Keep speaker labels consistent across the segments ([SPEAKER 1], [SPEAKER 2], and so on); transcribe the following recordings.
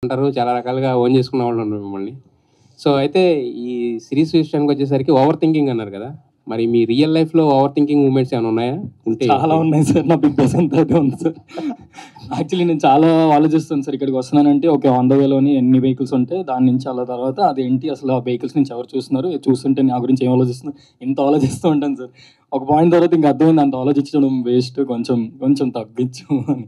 [SPEAKER 1] అంటారు, చాలా రకాలుగా ఓన్ చేసుకున్న వాళ్ళు ఉన్నారు మిమ్మల్ని. సో అయితే ఈ సిరీస్ విషయానికి వచ్చేసరికి ఓవర్ థింకింగ్ అన్నారు కదా, మరి మీ రియల్ లైఫ్లో ఓవర్ థింకింగ్ మూమెంట్స్ ఏమైనా ఉన్నాయా? ఉంటే
[SPEAKER 2] చాలా ఉన్నాయి సార్. నా బిగ్ బాస్ అంతా అదే ఉంది సార్. యాక్చువల్లీ నేను చాలా ఆలోచిస్తాను సార్. ఇక్కడికి వస్తున్నానంటే ఓకే, ఆన్ ద వేలోని ఎన్ని వెహికల్స్ ఉంటే దాని నుంచి అలా తర్వాత అదేంటి అసలు ఆ వెహికల్స్ నుంచి ఎవరు చూస్తున్నారు, చూస్తుంటే నా గురించి ఏం ఆలోచిస్తున్నారు, ఇంత ఆలోచిస్తూ ఉంటాను సార్. ఒక పాయింట్ తర్వాత ఇంకా అర్థమైంది అంత ఆలోచించడం వేస్ట్, కొంచెం కొంచెం తగ్గించు అని.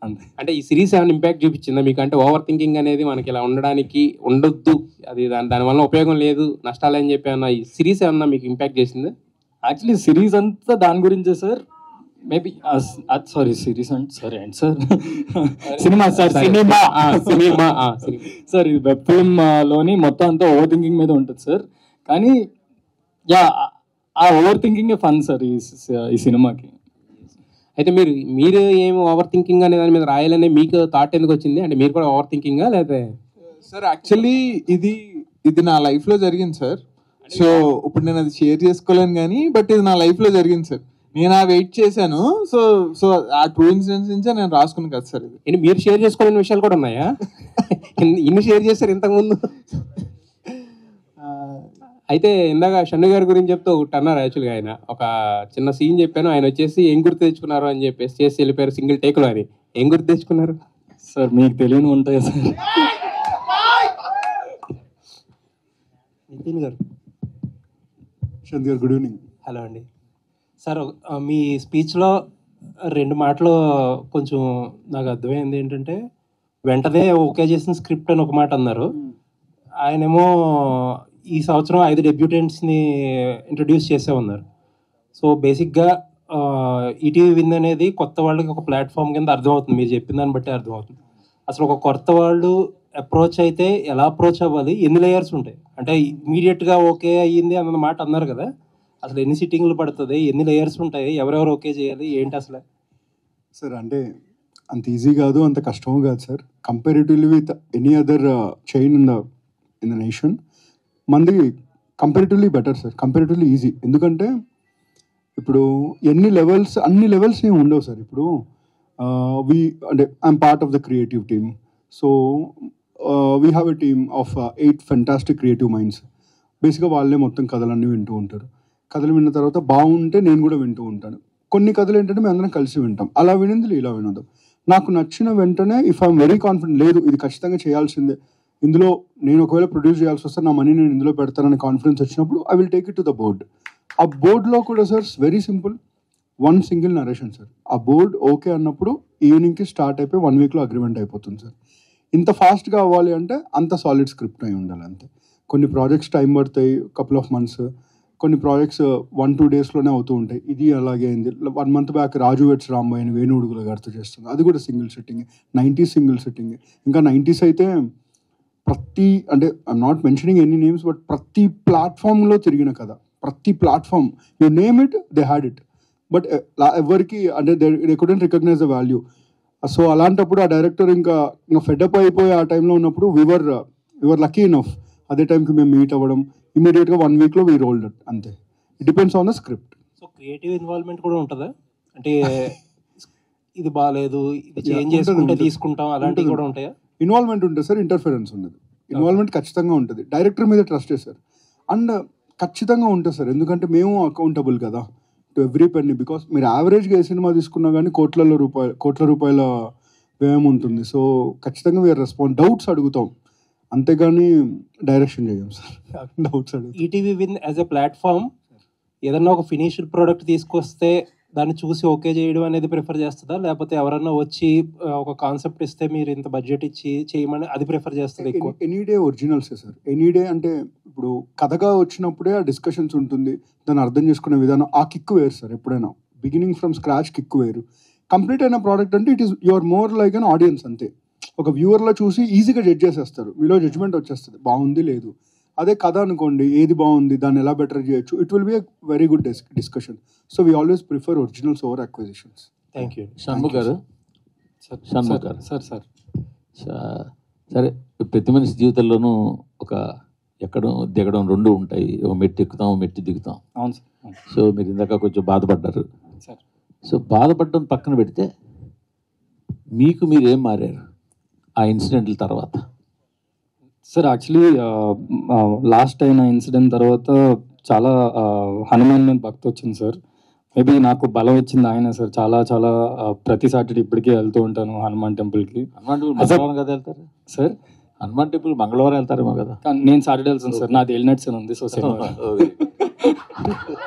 [SPEAKER 2] అంతే.
[SPEAKER 1] అంటే ఈ సిరీస్ ఏమైనా ఇంపాక్ట్ చూపించిందా మీకు? అంటే ఓవర్ థింకింగ్ అనేది మనకి ఇలా ఉండడానికి ఉండొద్దు, అది దానివల్ల ఉపయోగం లేదు, నష్టాలు అని చెప్పి అన్న ఈ సిరీస్ ఏమన్నా మీకు ఇంపాక్ట్ చేసిందా?
[SPEAKER 2] యాక్చువల్లీ సిరీస్ అంతా దాని గురించే సార్. మేబీ సారీ సిరీస్ అంటే సరే అండి sir, cinema sir, cinema sir. ఇది వెబ్ ఫిల్మ్ లోని మొత్తం అంతా ఓవర్ థింకింగ్ మీద ఉంటుంది సార్. కానీ యా, ఆ ఓవర్ థింకింగ్ ఫన్ సార్ ఈ సినిమాకి.
[SPEAKER 1] అయితే మీరు ఏమి ఓవర్ థింకింగ్ అనే దాని మీద రాయాలనే మీకు థాట్ ఎందుకు వచ్చింది? అంటే మీరు కూడా ఓవర్ థింకింగా లేదా?
[SPEAKER 3] సార్ యాక్చువల్లీ ఇది నా లైఫ్లో జరిగింది సార్. సో ఇప్పుడు నేను అది షేర్ చేసుకోలేను కానీ, బట్ ఇది నా లైఫ్లో జరిగింది సార్. నేను ఆ వెయిట్ చేశాను. సో సో ఆ 2 ఇన్సిడెంట్స్ నుంచే నేను రాసుకున్నాను కదా సార్. ఇది
[SPEAKER 1] మీరు షేర్ చేసుకోలేని విషయాలు కూడా ఉన్నాయా? ఇన్ని షేర్ చేశారు ఇంతకుముందు. అయితే ఇందాక షన్ను గారి గురించి చెప్తే ఒకటి అన్నారు. యాక్చువల్గా ఆయన ఒక చిన్న సీన్ చెప్పాను, ఆయన వచ్చేసి ఏం గుర్తు తెచ్చుకున్నారు అని చెప్పేసి చేసి వెళ్ళిపోయారు సింగిల్ టేక్లో అని. ఏం గుర్తు తెచ్చుకున్నారు
[SPEAKER 2] సార్? మీకు తెలియని ఉంటాయా సార్?
[SPEAKER 1] నితిన్ గారు.
[SPEAKER 4] షంత్ గారు గుడ్ ఈవినింగ్.
[SPEAKER 1] హలో అండి సార్. మీ స్పీచ్లో 2 మాటలు కొంచెం నాకు అర్థమైంది. ఏంటంటే వెంటనే ఓకే చేసిన స్క్రిప్ట్ అని ఒక మాట అన్నారు. ఆయనేమో ఈ సంవత్సరం 5 డెబ్యూటెంట్స్ని ఇంట్రడ్యూస్ చేసే ఉన్నారు. సో బేసిక్గా ఈటీవీ విన్ అనేది కొత్త వాళ్ళకి ఒక ప్లాట్ఫామ్ కింద అర్థమవుతుంది, మీరు చెప్పిన దాన్ని బట్టి అర్థమవుతుంది. అసలు ఒక కొత్త వాళ్ళు అప్రోచ్ అయితే ఎలా అప్రోచ్ అవ్వాలి, ఎన్ని లేయర్స్ ఉంటాయి? అంటే ఇమీడియట్గా ఓకే అయ్యింది అన్న మాట అన్నారు కదా, అసలు ఎన్ని సిట్టింగ్లు పడుతుంది, ఎన్ని లేయర్స్ ఉంటాయి, ఎవరెవరు ఓకే చేయాలి, ఏంటి అసలు?
[SPEAKER 4] సార్ అంటే అంత ఈజీ కాదు, అంత కష్టము కాదు sir. Comparatively with any other chain in the nation మంది comparatively better sir, comparatively easy. ఎందుకంటే ఇప్పుడు అన్ని లెవెల్స్ ఏమి ఉండవు సార్. ఇప్పుడు అంటే I'm part of the creative team. So we have a team of 8 fantastic creative minds. బేసిక్గా వాళ్ళే మొత్తం కథలన్నీ వింటూ ఉంటారు. కథలు విన్న తర్వాత బాగుంటే నేను కూడా వింటూ ఉంటాను. కొన్ని కథలు ఏంటంటే మేము అందరం కలిసి వింటాం. అలా వినింది ఇలా వినదు. నాకు నచ్చిన వెంటనే ఇఫ్ ఐఎమ్ వెరీ కాన్ఫిడెంట్, లేదు ఇది ఖచ్చితంగా చేయాల్సిందే, ఇందులో నేను ఒకవేళ ప్రొడ్యూస్ చేయాల్సి వస్తే నా మనీ నేను ఇందులో పెడతానని కాన్ఫిడెన్స్ వచ్చినప్పుడు I will take it to the board. ఆ బోర్డ్లో కూడా sir very simple, 1 single narration sir. ఆ బోర్డ్ ఓకే అన్నప్పుడు ఈవినింగ్కి స్టార్ట్ అయిపోయి 1 వీక్లో అగ్రిమెంట్ అయిపోతుంది సార్. ఇంత ఫాస్ట్గా అవ్వాలి అంటే అంత సాలిడ్ స్క్రిప్ట్ అయి ఉండాలి అంతే. కొన్ని ప్రాజెక్ట్స్ టైం పడతాయి, కపుల్ ఆఫ్ మంత్స్. కొన్ని ప్రాజెక్ట్స్ 1-2 డేస్లోనే అవుతూ ఉంటాయి. ఇది అలాగే అయింది. 1 మంత్ బ్యాక్ రాజు వెట్స్ రాంబాయ్ అని వేణుడుగుల గారితో చేస్తుంది, అది కూడా single sitting. 90s single sitting. ఇంకా 90s అయితే అంటే I'm not mentioning any names, but ప్రతి ప్లాట్ఫామ్లో తిరిగిన కదా, ప్రతి platform you name it they had it. But ఎవరికి అంటే they couldn't recognise the value. So అలాంటప్పుడు ఆ డైరెక్టర్ ఇంకా ఫెడప్ అయిపోయి ఆ టైంలో ఉన్నప్పుడు వివర్ లక్కీ ఇనఫ్. అదే టైంకి మేము మీట్ అవ్వడం, ఇమీడియట్గా 1 వీక్లో వీ రోల్డ్ ఇట్ అంతే. It depends on the script.
[SPEAKER 1] So creative involvement కూడా ఉంటుందా? అంటే ఇది బాగాలేదు, ఇది చేంజ్ చేసుకుంటే తీసుకుంటాం, అలాంటివి కూడా ఉంటాయా?
[SPEAKER 4] ఇన్వాల్వ్మెంట్ ఉంటుంది సార్, ఇంటర్ఫరెన్స్ ఉండదు. ఇన్వాల్వ్మెంట్ ఖచ్చితంగా ఉంటుంది. డైరెక్టర్ మీద ట్రస్ట్ సార్, అండ్ ఖచ్చితంగా ఉంటుంది సార్. ఎందుకంటే మేము అకౌంటబుల్ కదా టు ఎవ్రీ పెన్నీ. బికాస్ మీరు యావరేజ్గా ఏ సినిమా తీసుకున్నా కానీ కోట్ల రూపాయల వ్యయం ఉంటుంది. సో ఖచ్చితంగా వీఆర్ రెస్పాన్స్, డౌట్స్ అడుగుతాం, అంతేగాని డైరెక్షన్ చేయం సార్. డౌట్స్ అడుగుతాం.
[SPEAKER 1] ETV win as a platform ఏదన్నా ఒక ఫినిష్డ్ ప్రోడక్ట్ తీసుకొస్తే దాన్ని చూసి ఓకే చేయడం అనేది ప్రిఫర్ చేస్తుందా, లేకపోతే ఎవరన్నా వచ్చి ఒక కాన్సెప్ట్ ఇస్తే మీరు ఇంత బడ్జెట్ ఇచ్చి చేయమని అది ప్రిఫర్ చేస్తుంది ఎక్కువ?
[SPEAKER 4] ఎనీ డే ఒరిజినల్సే సార్. ఎనీ డే అంటే ఇప్పుడు కథగా వచ్చినప్పుడే ఆ డిస్కషన్స్ ఉంటుంది, దాన్ని అర్థం చేసుకునే విధానం, ఆ కిక్ వేరు సార్. ఎప్పుడైనా బిగినింగ్ ఫ్రమ్ స్క్రాచ్ కిక్ వేరు. కంప్లీట్ అయిన ప్రోడక్ట్ అంటే it is your more like an audience అంతే. ఒక వ్యూవర్లో చూసి ఈజీగా జడ్జ్ చేసేస్తారు, మీలో జడ్జ్మెంట్ వచ్చేస్తుంది బాగుంది లేదు. అదే కథ అనుకోండి, ఏది బాగుంది, దాన్ని ఎలా బెటర్ చేయొచ్చు, it will be a very good discussion. So we always prefer originals over acquisitions.
[SPEAKER 1] Thank you.
[SPEAKER 5] Shanmukh గారు.
[SPEAKER 2] సార్
[SPEAKER 5] సరే, ప్రతి మనిషి జీవితంలోనూ ఒక ఎక్కడం దిగడం 2 ఉంటాయి. ఒక మెట్టు ఎక్కుతాం, మెట్టు దిగుతాం.
[SPEAKER 2] అవును సార్.
[SPEAKER 5] సో మీరు ఇందాక కొంచెం బాధపడ్డారు
[SPEAKER 2] సార్.
[SPEAKER 5] సో బాధపడడం పక్కన పెడితే మీకు మీరు ఏం మారారు ఆ ఇన్సిడెంట్ల తర్వాత?
[SPEAKER 2] సార్ యాక్చువల్లీ లాస్ట్ అయిన ఇన్సిడెంట్ తర్వాత చాలా హనుమాన్ మీద భక్తి వచ్చింది సార్. మేబీ నాకు బలం ఇచ్చింది ఆయన సార్. చాలా చాలా ప్రతి సాటర్డే ఇప్పటికీ వెళ్తూ ఉంటాను హనుమాన్ టెంపుల్కి.
[SPEAKER 5] హనుమాన్ టెంపుల్ మంగళవారం కదా వెళ్తారు
[SPEAKER 2] సార్?
[SPEAKER 5] హనుమాన్ టెంపుల్ మంగళవారం వెళ్తారేమో కదా.
[SPEAKER 2] కానీ నేను సాటర్డే వెళ్తాను సార్. నాది ఎల్నట్స్ అని ఉంది. సో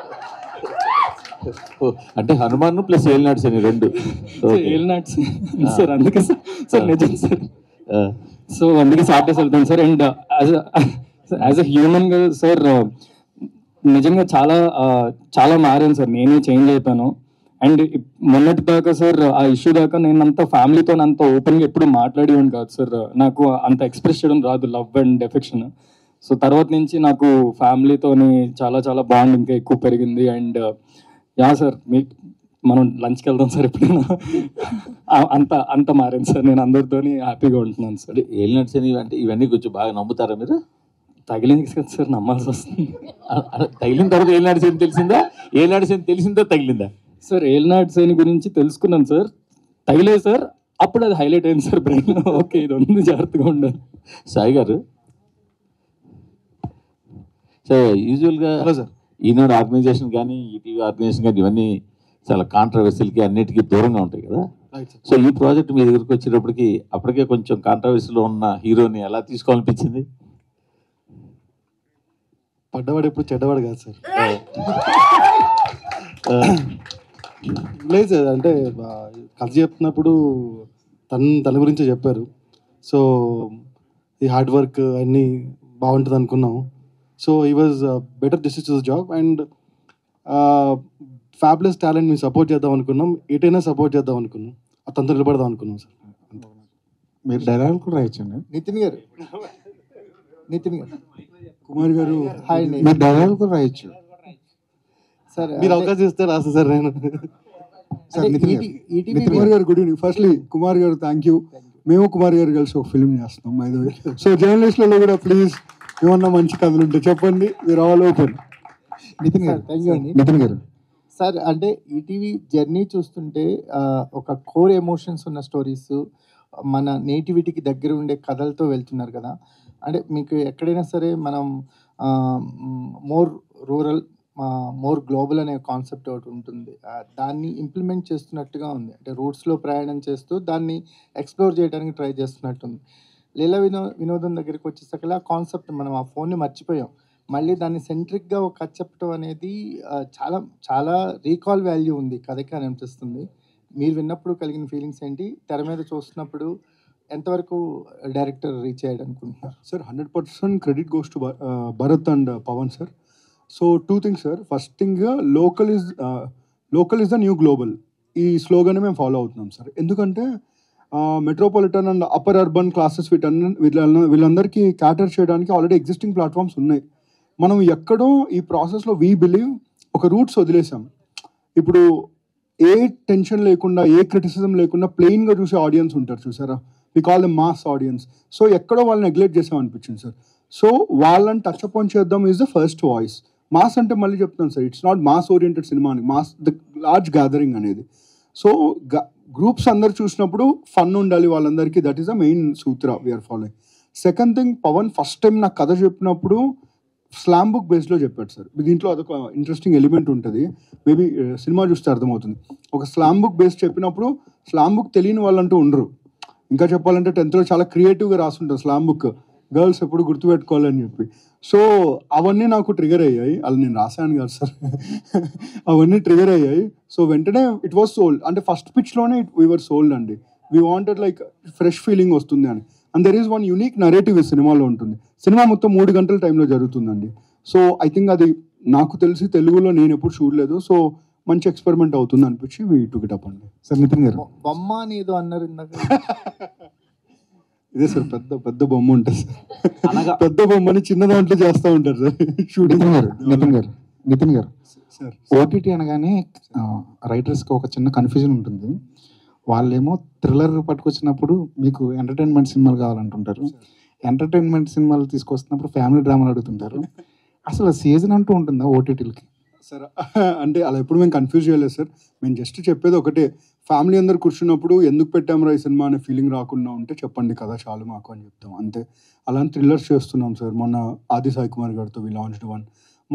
[SPEAKER 5] అంటే హనుమాన్ ప్లస్ ఏలినాడ్స్ అని రెండు.
[SPEAKER 2] ఎల్నట్స్ సార్, అందుకే సార్ నిజం సార్. సో అందుకే సాటర్డేస్ వెళ్తాను సార్. అండ్ యాజ్ అ హ్యూమన్గా సార్ నిజంగా చాలా చాలా మారాను సార్. నేనే చేంజ్ అయిపోయాను. అండ్ మొన్నటి దాకా సార్ ఆ ఇష్యూ దాకా నేను అంత ఫ్యామిలీతో అంత ఓపెన్గా ఎప్పుడు మాట్లాడేవాడిని కాదు సార్. నాకు అంత ఎక్స్ప్రెస్ చేయడం రాదు, లవ్ అండ్ ఎఫెక్షన్. సో తర్వాత నుంచి నాకు ఫ్యామిలీతోని చాలా చాలా బాండ్ ఇంకా ఎక్కువ పెరిగింది. అండ్ యా సార్, మనం లంచ్కి వెళ్దాం సార్ ఎప్పుడైనా. అంత అంత మారాను సార్. నేను అందరితోని హ్యాపీగా ఉంటున్నాను సార్.
[SPEAKER 5] ఏలినాడ్స్ అని అంటే ఇవన్నీ కొంచెం బాగా నమ్ముతారా మీరు?
[SPEAKER 2] తగిలింది కదా సార్, నమ్మాల్సి వస్తుంది.
[SPEAKER 5] తగిలిన తర్వాత ఏలినాడ్స్ అని తెలిసిందా? ఏలినాడ్స్ అని తెలిసిందా తగిలిందా?
[SPEAKER 2] సార్ ఏలినాటి సేని గురించి తెలుసుకున్నాను సార్. తగిలేదు సార్, అప్పుడు అది హైలైట్ అయింది సార్ బ్రెయిన్. ఓకే, ఇది ఉంది, జాగ్రత్తగా ఉండాలి.
[SPEAKER 5] సాయి గారు, సో యూజువల్గా ఈనాడు ఆర్గనైజేషన్ కానీ ఈటీవీ ఆర్గనైజేషన్ కానీ ఇవన్నీ చాలా కాంట్రవర్సీలకి అన్నిటికీ దూరంగా ఉంటాయి కదా. సో ఈ ప్రాజెక్ట్ మీ దగ్గరికి వచ్చేటప్పటికి అప్పటికే కొంచెం కాంట్రవర్సీలో ఉన్న హీరోని ఎలా తీసుకోవాలనిపించింది?
[SPEAKER 6] పడ్డవాడు ఎప్పుడు చెడ్డవాడు కాదు సార్. లేదు సార్, అంటే కథ చెప్తున్నప్పుడు తన గురించే చెప్పారు. సో ఈ హార్డ్ వర్క్ అన్నీ బాగుంటుంది అనుకున్నాము. సో ఈ was better justice to the job and fables talent మేము సపోర్ట్ చేద్దాం అనుకున్నాం. ఎటైనా సపోర్ట్ చేద్దాం అనుకున్నాం. అతనితో నిలబడదాం అనుకున్నాం సార్.
[SPEAKER 4] మీరు డైలాగ్ కూడా రాయొచ్చండి.
[SPEAKER 3] నితిన్ గారు
[SPEAKER 4] కుమార్ గారు
[SPEAKER 3] హాయ్ అండి.
[SPEAKER 4] మీరు డైలాగ్ కూడా రాయొచ్చు
[SPEAKER 3] సార్.
[SPEAKER 6] మీరు అవకాశం ఇస్తే రాస్తా సార్ నేను.
[SPEAKER 4] సార్ నితిన్ కుమార్ గారు గుడ్ ఈవినింగ్. ఫస్ట్లీ కుమార్ గారు థ్యాంక్ యూ. మేము కుమార్ గారు కలిసి ఒక ఫిల్మ్ చేస్తున్నాం బై ద వే. సో జర్నలిస్టులలో కూడా ప్లీజ్ ఏమన్నా మంచి కథలు ఉంటే చెప్పండి. మీరు ఆల్ ఓపెన్.
[SPEAKER 3] నితిన్ గారు థ్యాంక్ యూ అండి.
[SPEAKER 4] నితిన్ గారు
[SPEAKER 3] సార్, అంటే ఈటీవీ జర్నీ చూస్తుంటే ఒక కోర్ ఎమోషన్స్ ఉన్న స్టోరీస్, మన నేటివిటీకి దగ్గర ఉండే కథలతో వెళ్తున్నారు కదా. అంటే మీకు ఎక్కడైనా సరే మనం మోర్ రూరల్ మోర్ గ్లోబల్ అనే కాన్సెప్ట్ ఒకటి ఉంటుంది. దాన్ని ఇంప్లిమెంట్ చేస్తున్నట్టుగా ఉంది. అంటే రూట్స్లో ప్రయాణం చేస్తూ దాన్ని ఎక్స్ప్లోర్ చేయడానికి ట్రై చేస్తున్నట్టుంది. లీలా వినోదం దగ్గరికి వచ్చేసరికి ఆ కాన్సెప్ట్ మనం ఆ ఫోన్ని మర్చిపోయాం. మళ్ళీ దాన్ని సెంట్రిక్గా ఒక కథ చెప్పడం అనేది చాలా చాలా రీకాల్ వాల్యూ ఉంది కథకి అని అనిపిస్తుంది. మీరు విన్నప్పుడు కలిగిన ఫీలింగ్స్ ఏంటి? తెర మీద చూస్తున్నప్పుడు ఎంతవరకు డైరెక్టర్ రీచ్ అయ్యాడు అనుకుంటున్నారు?
[SPEAKER 4] Sir 100% credit goes to Bharat and Pavan sir. So two things sir. First thing, local is the new global. ఈ స్లోగన్ మేము ఫాలో అవుతున్నాం సార్. ఎందుకంటే metropolitan and upper urban classes వీళ్ళందరికీ క్యాటర్ చేయడానికి ఆల్రెడీ ఎగ్జిస్టింగ్ ప్లాట్ఫామ్స్ ఉన్నాయి. మనం ఎక్కడో ఈ ప్రాసెస్లో వీ బిలీవ్ ఒక రూట్స్ వదిలేసాం. ఇప్పుడు ఏ టెన్షన్ లేకుండా, ఏ క్రిటిసిజం లేకుండా ప్లెయిన్గా చూసే ఆడియన్స్ ఉంటారు చూసారా. We call the mass audience. So ఎక్కడో వాళ్ళని నెగ్లెక్ట్ చేసాం అనిపించింది సార్. సో వాళ్ళని టచ్ అప్ ఆన్ చేద్దాం is the first voice. Mass అంటే మళ్ళీ చెప్తాను sir, it's not mass oriented cinema అని. మాస్ ద లార్జ్ గ్యాదరింగ్ అనేది. సో గ్రూప్స్ అందరు చూసినప్పుడు ఫన్ ఉండాలి వాళ్ళందరికీ. దట్ ఈస్ ద మెయిన్ సూత్ర we are following. Second thing, Pavan first time నాకు కథ చెప్పినప్పుడు స్లామ్ బుక్ బేస్లో చెప్పాడు సార్. దీంట్లో అదొక ఇంట్రెస్టింగ్ ఎలిమెంట్ ఉంటుంది. మేబీ సినిమా చూస్తే అర్థమవుతుంది. ఒక స్లామ్ బుక్ బేస్ చెప్పినప్పుడు స్లామ్ బుక్ తెలియని వాళ్ళంటూ ఉండరు. ఇంకా చెప్పాలంటే 10th చాలా క్రియేటివ్గా రాసుంటారు స్లామ్ బుక్, గర్ల్స్ ఎప్పుడు గుర్తుపెట్టుకోవాలని చెప్పి. సో అవన్నీ నాకు ట్రిగర్ అయ్యాయి. అలా నేను రాశాను కాదు సార్, అవన్నీ ట్రిగర్ అయ్యాయి. సో వెంటనే ఇట్ వాస్ సోల్డ్. అంటే ఫస్ట్ పిచ్లోనే వీ వర్ సోల్డ్ అండి. We wanted like fresh feeling వస్తుంది అని. And there is one unique narrative ఈ సినిమాలో ఉంటుంది. సినిమా మొత్తం 3 గంటల టైంలో జరుగుతుందండి. సో ఐ థింక్ అది నాకు తెలిసి తెలుగులో నేను ఎప్పుడు చూడలేదు. సో మంచి ఎక్స్పెరిమెంట్ అవుతుంది అనిపించి వీ టుక్ ఇట్ అప్ అండి. సార్ నితిన్ గారు,
[SPEAKER 3] బొమ్మ అని ఏదో అన్నారు ఇందాక.
[SPEAKER 4] ఇదే సార్, పెద్ద బొమ్మ ఉంటుంది సార్. పెద్ద బొమ్మని చిన్న దాంట్లో చేస్తూ ఉంటారు sir shooting.
[SPEAKER 7] Nitin garu sir, OTT అనగానే రైటర్స్కి ఒక చిన్న కన్ఫ్యూజన్ ఉంటుంది. వాళ్ళేమో థ్రిల్లర్ పట్టుకొచ్చినప్పుడు మీకు ఎంటర్టైన్మెంట్ సినిమాలు కావాలంటుంటారు, ఎంటర్టైన్మెంట్ సినిమాలు తీసుకొస్తున్నప్పుడు ఫ్యామిలీ డ్రామాలు అడుగుతుంటారు. అసలు సీజన్ అంటూ ఉంటుందా ఓటీటీలకి?
[SPEAKER 4] సార్ అంటే అలా ఎప్పుడు మేము కన్ఫ్యూజ్ చేయలేదు సార్. మేము జస్ట్ చెప్పేది ఒకటే, ఫ్యామిలీ అందరు కూర్చున్నప్పుడు ఎందుకు పెట్టాము రా ఈ సినిమా అనే ఫీలింగ్ రాకుండా ఉంటే చెప్పండి కదా చాలు మాకు అని చెప్తాం అంతే. అలాంటి థ్రిల్లర్స్ చేస్తున్నాం సార్. మొన్న ఆది సాయి కుమార్ గారితో వి లాంచ్డ్ వన్.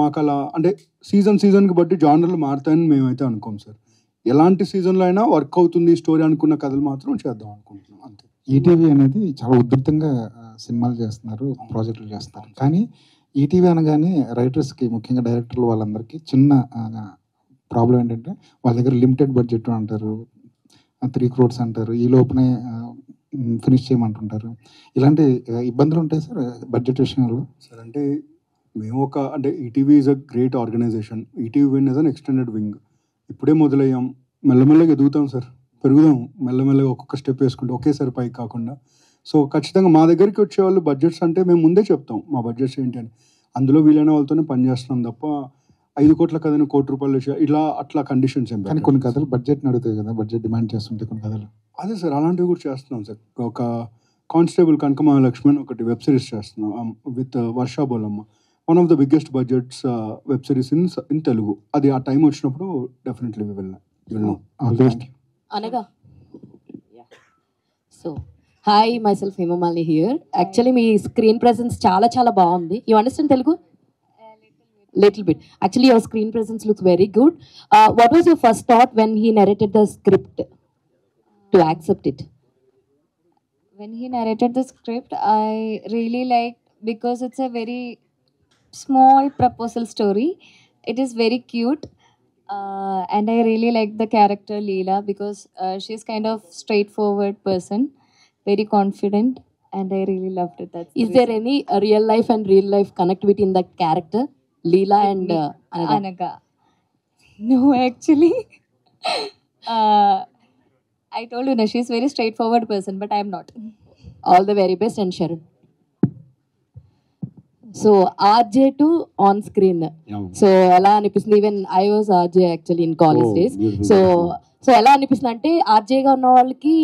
[SPEAKER 4] మాకు అలా అంటే సీజన్కి బట్టి జానర్లు మారుతాయని మేమైతే అనుకోం సార్. ఎలాంటి సీజన్లో అయినా వర్క్ అవుతుంది స్టోరీ అనుకున్న కథలు మాత్రం చేద్దాం అనుకుంటున్నాం అంతే.
[SPEAKER 7] ఈటీవీ అనేది చాలా ఉధృతంగా సినిమాలు చేస్తున్నారు, ప్రాజెక్టులు చేస్తున్నారు. కానీ ఈటీవీ అనగానే రైటర్స్కి, ముఖ్యంగా డైరెక్టర్లు వాళ్ళందరికీ చిన్న ప్రాబ్లం ఏంటంటే వాళ్ళ దగ్గర లిమిటెడ్ బడ్జెట్ అంటారు, 3 crores అంటారు, ఈ లోపునే ఫినిష్ చేయమంటుంటారు. ఇలాంటి ఇబ్బందులు ఉంటాయి సార్ బడ్జెట్ విషయంలో.
[SPEAKER 4] సార్ అంటే మేము అంటే ETV is a great organisation. ETV Win is an extended wing. ఇప్పుడే మొదలయ్యాం, మెల్లమెల్లగా ఎదుగుతాం సార్, పెరుగుదాం మెల్లమెల్లగా ఒక్కొక్క స్టెప్ వేసుకుంటే ఒకేసారి పైకి కాకుండా. సో ఖచ్చితంగా మా దగ్గరికి వచ్చేవాళ్ళు బడ్జెట్స్ అంటే మేము ముందే చెప్తాం మా బడ్జెట్స్ ఏంటి అని. అందులో వీలైన వాళ్ళతోనే పనిచేస్తున్నాం తప్ప 5 కోట్ల కథను ₹1 ఇలా అట్లా కండిషన్స్ ఏం.
[SPEAKER 7] కానీ కొన్ని కథలు బడ్జెట్ని అడుగుతాయి కదా, బడ్జెట్ డిమాండ్ చేస్తుంటే కొన్ని కథలు.
[SPEAKER 4] అదే సార్, అలాంటివి కూడా చేస్తున్నాం సార్. ఒక కానిస్టేబుల్ కనకమహాలక్ష్మి అని ఒకటి వెబ్ సిరీస్ చేస్తున్నాం with Varsha Bolamma. One of the biggest budgets web series in Telugu. అది ఆ టైం వచ్చినప్పుడు డెఫినెట్లీ
[SPEAKER 8] అనగా. So hi, myself Hemamalini here. Actually మీ స్క్రీన్ ప్రెసెన్స్ చాలా చాలా బాగుంది. You understand Telugu? Little bit. Actually, your screen presence looks very good. What was your first thought when he narrated the script to accept it?
[SPEAKER 9] When he narrated the script, I really liked, because it's a very small proposal story. It is very cute. And I really like the character Leela, because she's kind of straightforward person, very confident, and I really loved it.
[SPEAKER 8] Is there any real life and real life connect between that character? Leela and
[SPEAKER 9] Anaga. No, actually. I told you, she's very straightforward person, but I am not.
[SPEAKER 8] All the very best. And Sharon. So RJ to on screen. So ela anipistundi, even I was RJ actually in college days. So ela anipistundi ante RJ ga unna vallaki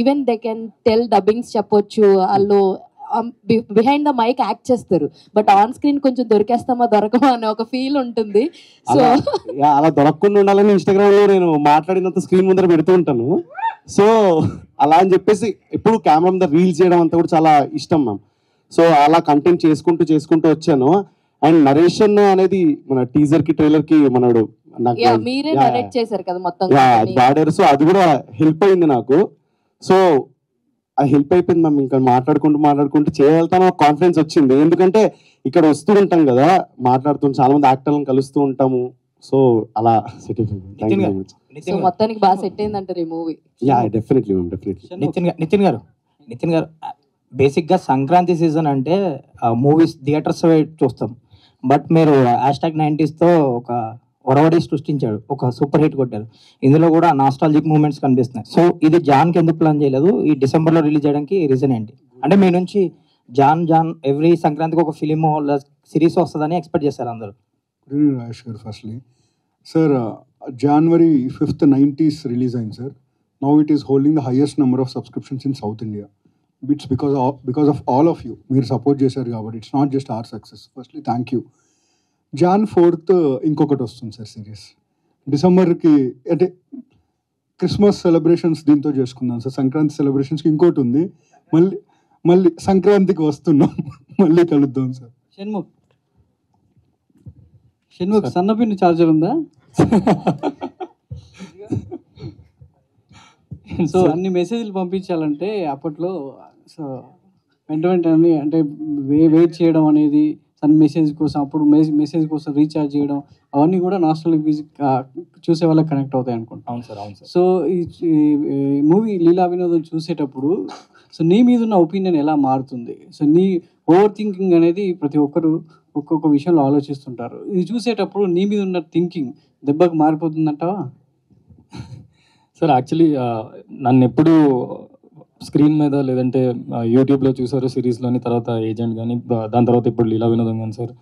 [SPEAKER 8] even they can tell dubbings చెప్పొచ్చు, వాళ్ళు behind the mic act చేస్తారు, but on screen కొంచెం దొరికేస్తామా దొరకమా అనే ఒక feel ఉంటుంది. So
[SPEAKER 6] అలా దొరకకుండా ఉండాలని ఇన్స్టాగ్రామ్ లో నేను మాట్లాడినంత స్క్రీన్ ముందర పెడుతూ ఉంటాను. సో అలా అని చెప్పేసి ఎప్పుడు కెమెరా మీద రీల్స్ చేయడం అంతా కూడా చాలా ఇష్టం మ్యామ్. సో అలా కంటెంట్ చేసుకుంటూ వచ్చాను. అండ్ నరేషన్ అనేది మన టీజర్ కి ట్రైలర్ కి మనడు
[SPEAKER 8] మీరే నరేట్ చేశారు కదా మొత్తం
[SPEAKER 6] వాడారు. సో అది కూడా హెల్ప్ అయింది నాకు. సో ఆ హెల్ప్ అయిపోయింది మ్యామ్. ఇంకా మాట్లాడుకుంటూ చేయగలుగుతాను కాన్ఫిడెన్స్ వచ్చింది. ఎందుకంటే ఇక్కడ వస్తూ ఉంటాం కదా, చాలా మంది యాక్టర్లను కలుస్తూ ఉంటాము. సో అలా సెట్ అయిపోయింది.
[SPEAKER 8] మొత్తానికి బాగా సెట్ అయింది అంటారు ఈ movie.
[SPEAKER 6] Yeah definitely ma'am, definitely.
[SPEAKER 10] Nitin garu బేసిక్గా సంక్రాంతి సీజన్ అంటే మూవీస్ థియేటర్స్ చూస్తాం, బట్ మీరు #90sతో ఒక ఒరవడి సృష్టించాడు, ఒక సూపర్ హిట్ కొట్టారు. ఇందులో కూడా నాస్టాలజిక్ మూమెంట్స్ కనిపిస్తున్నాయి. సో ఇది జాన్కి ఎందుకు ప్లాన్ చేయలేదు? ఈ డిసెంబర్లో రిలీజ్ చేయడానికి రీజన్ ఏంటి? అంటే మీ నుంచి జాన్ ఎవ్రీ సంక్రాంతికి ఒక ఫిలిం సిరీస్ వస్తుందని ఎక్స్పెక్ట్ చేశారు అందరూ.
[SPEAKER 4] Firstly sir, January 5th 90s release అయింది sir. Now it is holding the highest number of subscriptions in South India. It's because of all of you. మీరు సపోర్ట్ చేశారు కాబట్టి. It's not just our success. Firstly thank you. Jan 4th ఇంకొకటి వస్తుంది sir series. డిసెంబర్కి అంటే Christmas celebrations దీంతో చేసుకుందాం sir. Sankranti సెలబ్రేషన్స్కి ఇంకోటి ఉంది. మళ్ళీ సంక్రాంతికి వస్తున్నాం, మళ్ళీ కలుద్దాం సార్.
[SPEAKER 11] షణ్ముఖ్ సన్నపిన్ చార్జర్ ఉందా? సో అన్ని మెసేజ్లు పంపించాలంటే అప్పట్లో సో వెంటనే అంటే వెయిట్ చేయడం అనేది మెసేజ్ కోసం, అప్పుడు మెసేజ్ కోసం రీఛార్జ్ చేయడం, అవన్నీ కూడా నాస్టాల్జిక్ మ్యూజిక్ చూసే వాళ్ళకి కనెక్ట్ అవుతాయి అనుకుంటా.
[SPEAKER 10] అవును సార్, అవును సార్.
[SPEAKER 11] సో ఈ మూవీ లీలా వినోదం చూసేటప్పుడు సో నీ మీద ఉన్న ఒపీనియన్ ఎలా మారుతుంది? సో నీ ఓవర్ థింకింగ్ అనేది ప్రతి ఒక్కరు ఒక్కొక్క విషయంలో ఆలోచిస్తుంటారు. ఇది చూసేటప్పుడు నీ మీద ఉన్న థింకింగ్ దెబ్బకు మారిపోతుందంటావా?
[SPEAKER 2] సార్ యాక్చువల్లీ నన్ను ఎప్పుడు స్క్రీన్ మీద లేదంటే యూట్యూబ్లో చూసారు సిరీస్లోని, తర్వాత ఏజెంట్ కానీ, దాని తర్వాత ఇప్పుడు లీలా వినోదం కానీ సార్,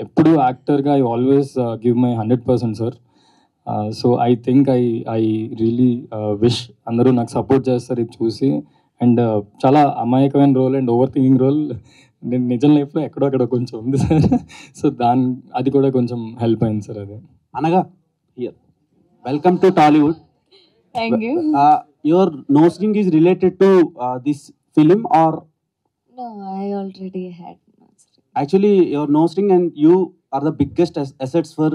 [SPEAKER 2] ఎప్పుడు యాక్టర్గా I always give my 100% sir. So I think I really wish అందరూ నాకు సపోర్ట్ చేస్తారు ఇది చూసి. అండ్ చాలా అమాయకమైన role and overthinking role నేను నిజం లైఫ్లో ఎక్కడో కొంచెం ఉంది సార్. సో అది కూడా కొంచెం హెల్ప్ అయింది సార్. అది
[SPEAKER 10] అనగా welcome to Tollywood.
[SPEAKER 9] Thank you.
[SPEAKER 12] Your nosing is related to this film, or
[SPEAKER 9] No, I already had.
[SPEAKER 12] actually your nosing and you are the biggest assets for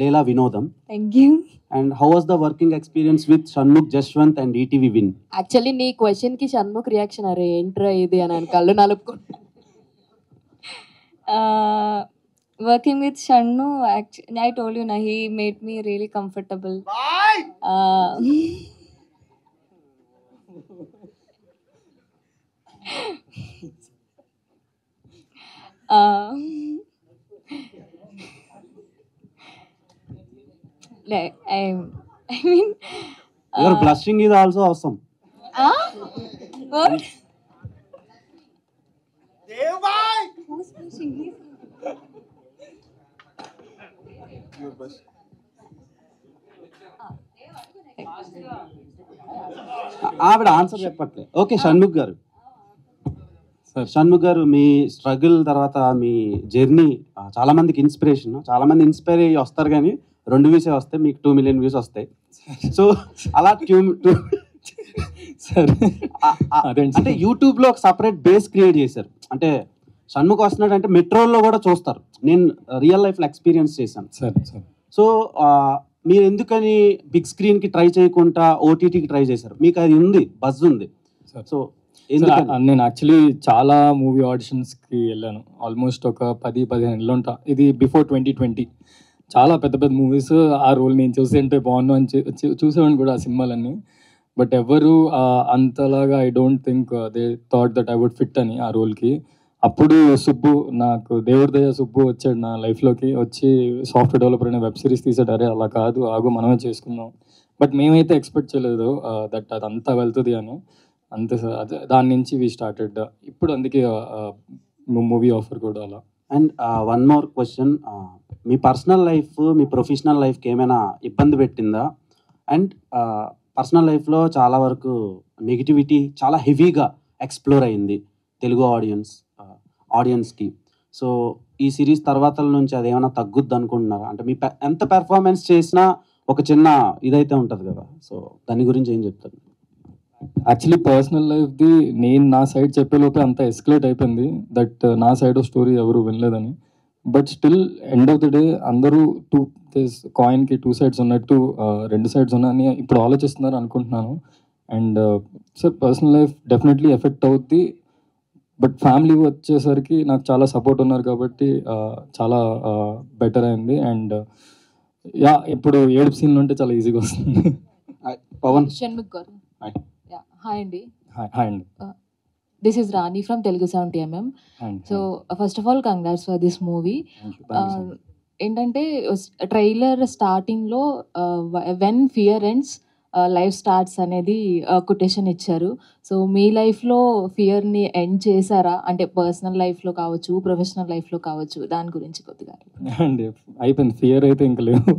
[SPEAKER 12] Leela Vinodam.
[SPEAKER 9] Thank you.
[SPEAKER 12] And how was the working experience with Shanmugh Jashwant and ETV Win?
[SPEAKER 8] Actually నీ question కి Shanmukh reaction అరే ఏంట్రా ఇది అని ఆయన కళ్ళు నలుపుకుంటా.
[SPEAKER 9] Working with Shannu, actually, I told you, na, he made me really comfortable. Like, I mean,
[SPEAKER 12] Your blushing is also awesome.
[SPEAKER 9] what? Who's blushing?
[SPEAKER 12] ఆవిడ answer చెప్పట్లే. ఓకే, షణ్ముఖ్ గారు. షణ్ముఖ్ గారు, మీ స్ట్రగుల్ తర్వాత మీ జర్నీ చాలా మందికి ఇన్స్పిరేషన్. చాలా మంది ఇన్స్పైర్ అయ్యి వస్తారు, కానీ 2 వ్యూస్ వస్తాయి, మీకు 2 million వ్యూస్ వస్తాయి. సో అలా అంటే యూట్యూబ్ లో ఒక సపరేట్ బేస్ క్రియేట్ చేశారు. అంటే షణ్ముఖ్ వస్తున్నాడు అంటే మెట్రోల్లో కూడా చూస్తారు. నేను రియల్ లైఫ్ లో ఎక్స్పీరియన్స్ చేశాను. సో మీరు ఎందుకని బిగ్ స్క్రీన్ కి ట్రై చేయకుండా ఓటీటీకి ట్రై చేశారు? మీకు అది ఉంది, బజ్ ఉంది. సో
[SPEAKER 2] నేను యాక్చువల్లీ చాలా మూవీ ఆడిషన్స్కి వెళ్ళాను. ఆల్మోస్ట్ ఒక 10-15 నెలలు ఉంటా. ఇది బిఫోర్ 2020. చాలా పెద్ద పెద్ద మూవీస్ ఆ రోల్ నేను చూసి అంటే బాగున్నాను అని చూసేవాడిని కూడా ఆ సినిమాలన్నీ. బట్ ఎవరు అంతలాగా I don't think they thought that I would fit అని ఆ రోల్కి. అప్పుడు సుబ్బు, నాకు దేవుడి దయ సుబ్బు వచ్చాడు నా లైఫ్లోకి. వచ్చి సాఫ్ట్వేర్ డెవలపర్ అనే వెబ్ సిరీస్ తీసాడు. అరే అలా కాదు, ఆగు మనమే చేసుకుందాం. బట్ మేమైతే ఎక్స్పెక్ట్ చేయలేదు దట్ అది అంతా వెళ్తుంది అని. అంతే సార్, అదే దాని నుంచి వి స్టార్టెడ్. ఇప్పుడు అందుకే మూవీ ఆఫర్ కూడా అలా.
[SPEAKER 12] And one more question, me personal life me professional లైఫ్కి ఏమైనా ఇబ్బంది పెట్టిందా? అండ్ పర్సనల్ లైఫ్లో చాలా వరకు నెగిటివిటీ చాలా హెవీగా ఎక్స్ప్లోర్ అయింది తెలుగు ఆడియన్స్కి. సో ఈ సిరీస్ తర్వాత నుంచి అది ఏమైనా తగ్గుద్ది అనుకుంటున్నారా? అంటే మీ ఎంత పెర్ఫార్మెన్స్ చేసినా ఒక చిన్న ఇదైతే ఉంటుంది కదా, సో దాని గురించి ఏం చెప్తారు?
[SPEAKER 2] యాక్చువల్లీ పర్సనల్ లైఫ్ది నేను నా సైడ్ చెప్పేలోపే అంత ఎస్కలేట్ అయిపోయింది దట్ నా సైడ్ ఆఫ్ స్టోరీ ఎవరు వినలేదని. But still end of the day అందరూ కాయిన్కి 2 sides ఉన్నట్టు 2 sides ఉన్నాయని ఇప్పుడు ఆలోచిస్తున్నారు అనుకుంటున్నాను. And sir personal life definitely effect అవుద్ది. బట్ ఫ్యామిలీ వచ్చేసరికి నాకు చాలా సపోర్ట్ ఉన్నారు కాబట్టి చాలా బెటర్ అయింది. అండ్ యా ఇప్పుడు ఏడుపు సీన్లు ఉంటే చాలా ఈజీగా వస్తుంది.
[SPEAKER 12] పవన్,
[SPEAKER 8] షణ్ముఖ్ గారు, హాయ్ అండి.
[SPEAKER 2] హాయ్ అండి.
[SPEAKER 8] This is Rani from Telugu 70mm. So first of all congrats for this movie. ఏంటంటే ట్రైలర్ స్టార్టింగ్లో when fear ends life starts అనేది కొటేషన్ ఇచ్చారు. సో మీ లైఫ్లో ఫియర్ని ఎండ్ చేశారా? అంటే పర్సనల్ లైఫ్లో కావచ్చు, ప్రొఫెషనల్ లైఫ్లో కావచ్చు, దాని గురించి కొద్దిగా.
[SPEAKER 2] అండి అయిపోయింది, ఫియర్ అయితే ఇంకా లేవు.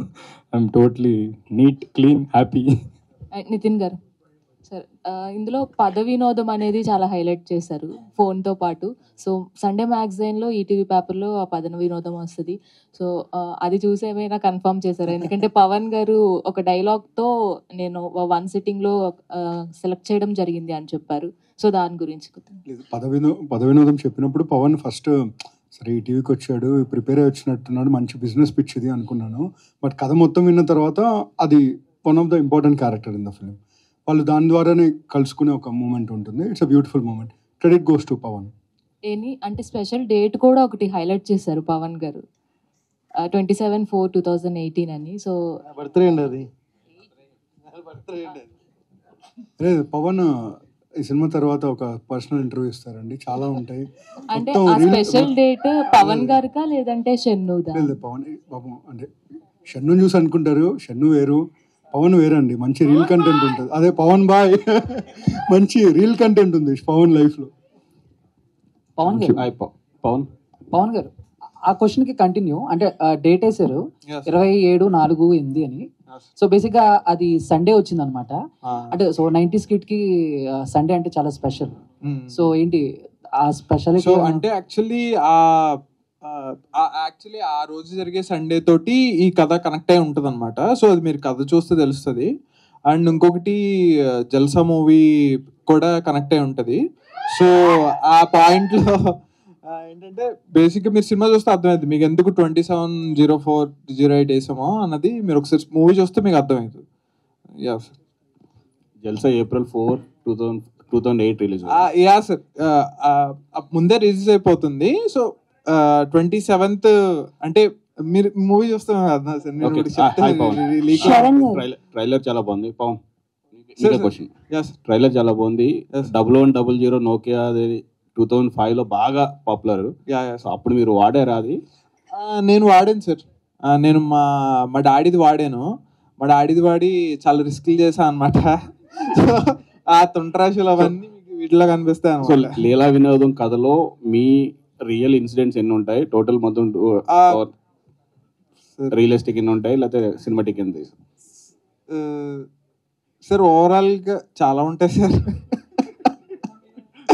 [SPEAKER 2] I'm totally neat, clean, happy.
[SPEAKER 8] Nitin garu sir, ఇందులో పద వినోదం అనేది చాలా హైలైట్ చేశారు ఫోన్తో పాటు. సో సండే మ్యాగజైన్లో ఈటీవీ పేపర్లో ఆ పద వినోదం వస్తుంది. సో అది చూసి ఏమైనా కన్ఫర్మ్ చేశారు? ఎందుకంటే పవన్ గారు ఒక డైలాగ్తో నేను 1 sittingలో సెలెక్ట్ చేయడం జరిగింది అని చెప్పారు. సో దాని గురించి
[SPEAKER 4] పద వినోదం చెప్పినప్పుడు పవన్ ఫస్ట్ సరే ఈ టీవీకి వచ్చాడు, ప్రిపేర్ అయ్యి వచ్చినట్టున్నాడు, మంచి బిజినెస్ పిచ్ ఇది అనుకున్నాను. బట్ కథ మొత్తం విన్న తర్వాత అది one of the important character in the film. వాళ్ళు దాని ద్వారానే కలుసుకునే ఒక మూమెంట్ ఉంటుంది. It's a beautiful moment. Credit goes to Pavan.
[SPEAKER 8] అంటే స్పెషల్ డేట్ కూడా ఒకటి హైలైట్ చేశారు పవన్ గారు, 27/4/2018 అని. సో
[SPEAKER 6] బర్త్డే అండి అది.
[SPEAKER 4] లేదు, పవన్ ఈ సినిమా తర్వాత ఒక పర్సనల్ ఇంటర్వ్యూ ఇస్తారండి, చాలా ఉంటాయి.
[SPEAKER 8] అంటే ఆ స్పెషల్ డేట్ పవన్ గారికా లేదంటే షన్నుదా?
[SPEAKER 4] లేదు, పవన్ పాపం అంటే షన్ను చూసి అనుకుంటారు, షన్ను వేరు పవన్ వేరండి. మంచి రీల్ కంటెంట్ ఉంటుంది. అదే పవన్ బాయ్ మంచి రీల్ కంటెంట్ ఉంది పవన్ లైఫ్ లో.
[SPEAKER 13] పవన్ గారు ఆ క్వశ్చన్ కి కంటిన్యూ, అంటే డేట్ వేసారు 27/4/8 అని. సో బేసిక్ గా అది సండే వచ్చింది అనమాట. అంటే సో 90s కిడ్ కి సండే అంటే చాలా స్పెషల్. సో ఏంటి ఆ స్పెషల్?
[SPEAKER 3] సో అంటే యాక్చువల్లీ ఆ రోజు జరిగే సండే తోటి ఈ కథ కనెక్ట్ అయి ఉంటుంది అనమాట. సో అది మీరు కథ చూస్తే తెలుస్తుంది. అండ్ ఇంకొకటి జల్సా మూవీ కూడా కనెక్ట్ అయి ఉంటుంది. సో ఆ పాయింట్లో ఏంటంటే బేసిక్గా మీరు సినిమా చూస్తే అర్థమవుతుంది మీకు ఎందుకు 270408 వేసామో అన్నది. మీరు ఒకసారి మూవీ చూస్తే మీకు అర్థమవుతుంది. Yeah sir.
[SPEAKER 14] Jalsa April 4, 2008 release.
[SPEAKER 3] Yeah sir, ముందే రిలీజ్ అయిపోతుంది. సో 27th అంటే మీరు మూవీ చూస్తే అర్థం సార్. నేను
[SPEAKER 14] ట్రైలర్ చాలా బాగుంది. Pawan question,
[SPEAKER 3] Yes.
[SPEAKER 14] ట్రైలర్ చాలా బాగుంది. 0100 నోకియా 2005 లో బాగా పాపులర్. సో అప్పుడు మీరు వాడారా అది?
[SPEAKER 3] నేను వాడాను సార్. నేను మా డాడీది వాడాను. మా డాడీది వాడి చాలా రిస్క్లు చేశాను అనమాట. ఆ తుంటరాశులు అవన్నీ మీకు వీటిలో కనిపిస్తాయి
[SPEAKER 14] సో
[SPEAKER 3] అనమాట.
[SPEAKER 14] లీలా వినోదం కథలో మీ రియల్ ఇన్సిడెంట్స్ ఎన్ని ఉంటాయి టోటల్? మొత్తం రియలిస్టిక్ ఎన్ని ఉంటాయి లేకపోతే సినిమాటిక్ ఎంత?
[SPEAKER 3] సార్ ఓవరాల్ గా చాలా ఉంటాయి సార్.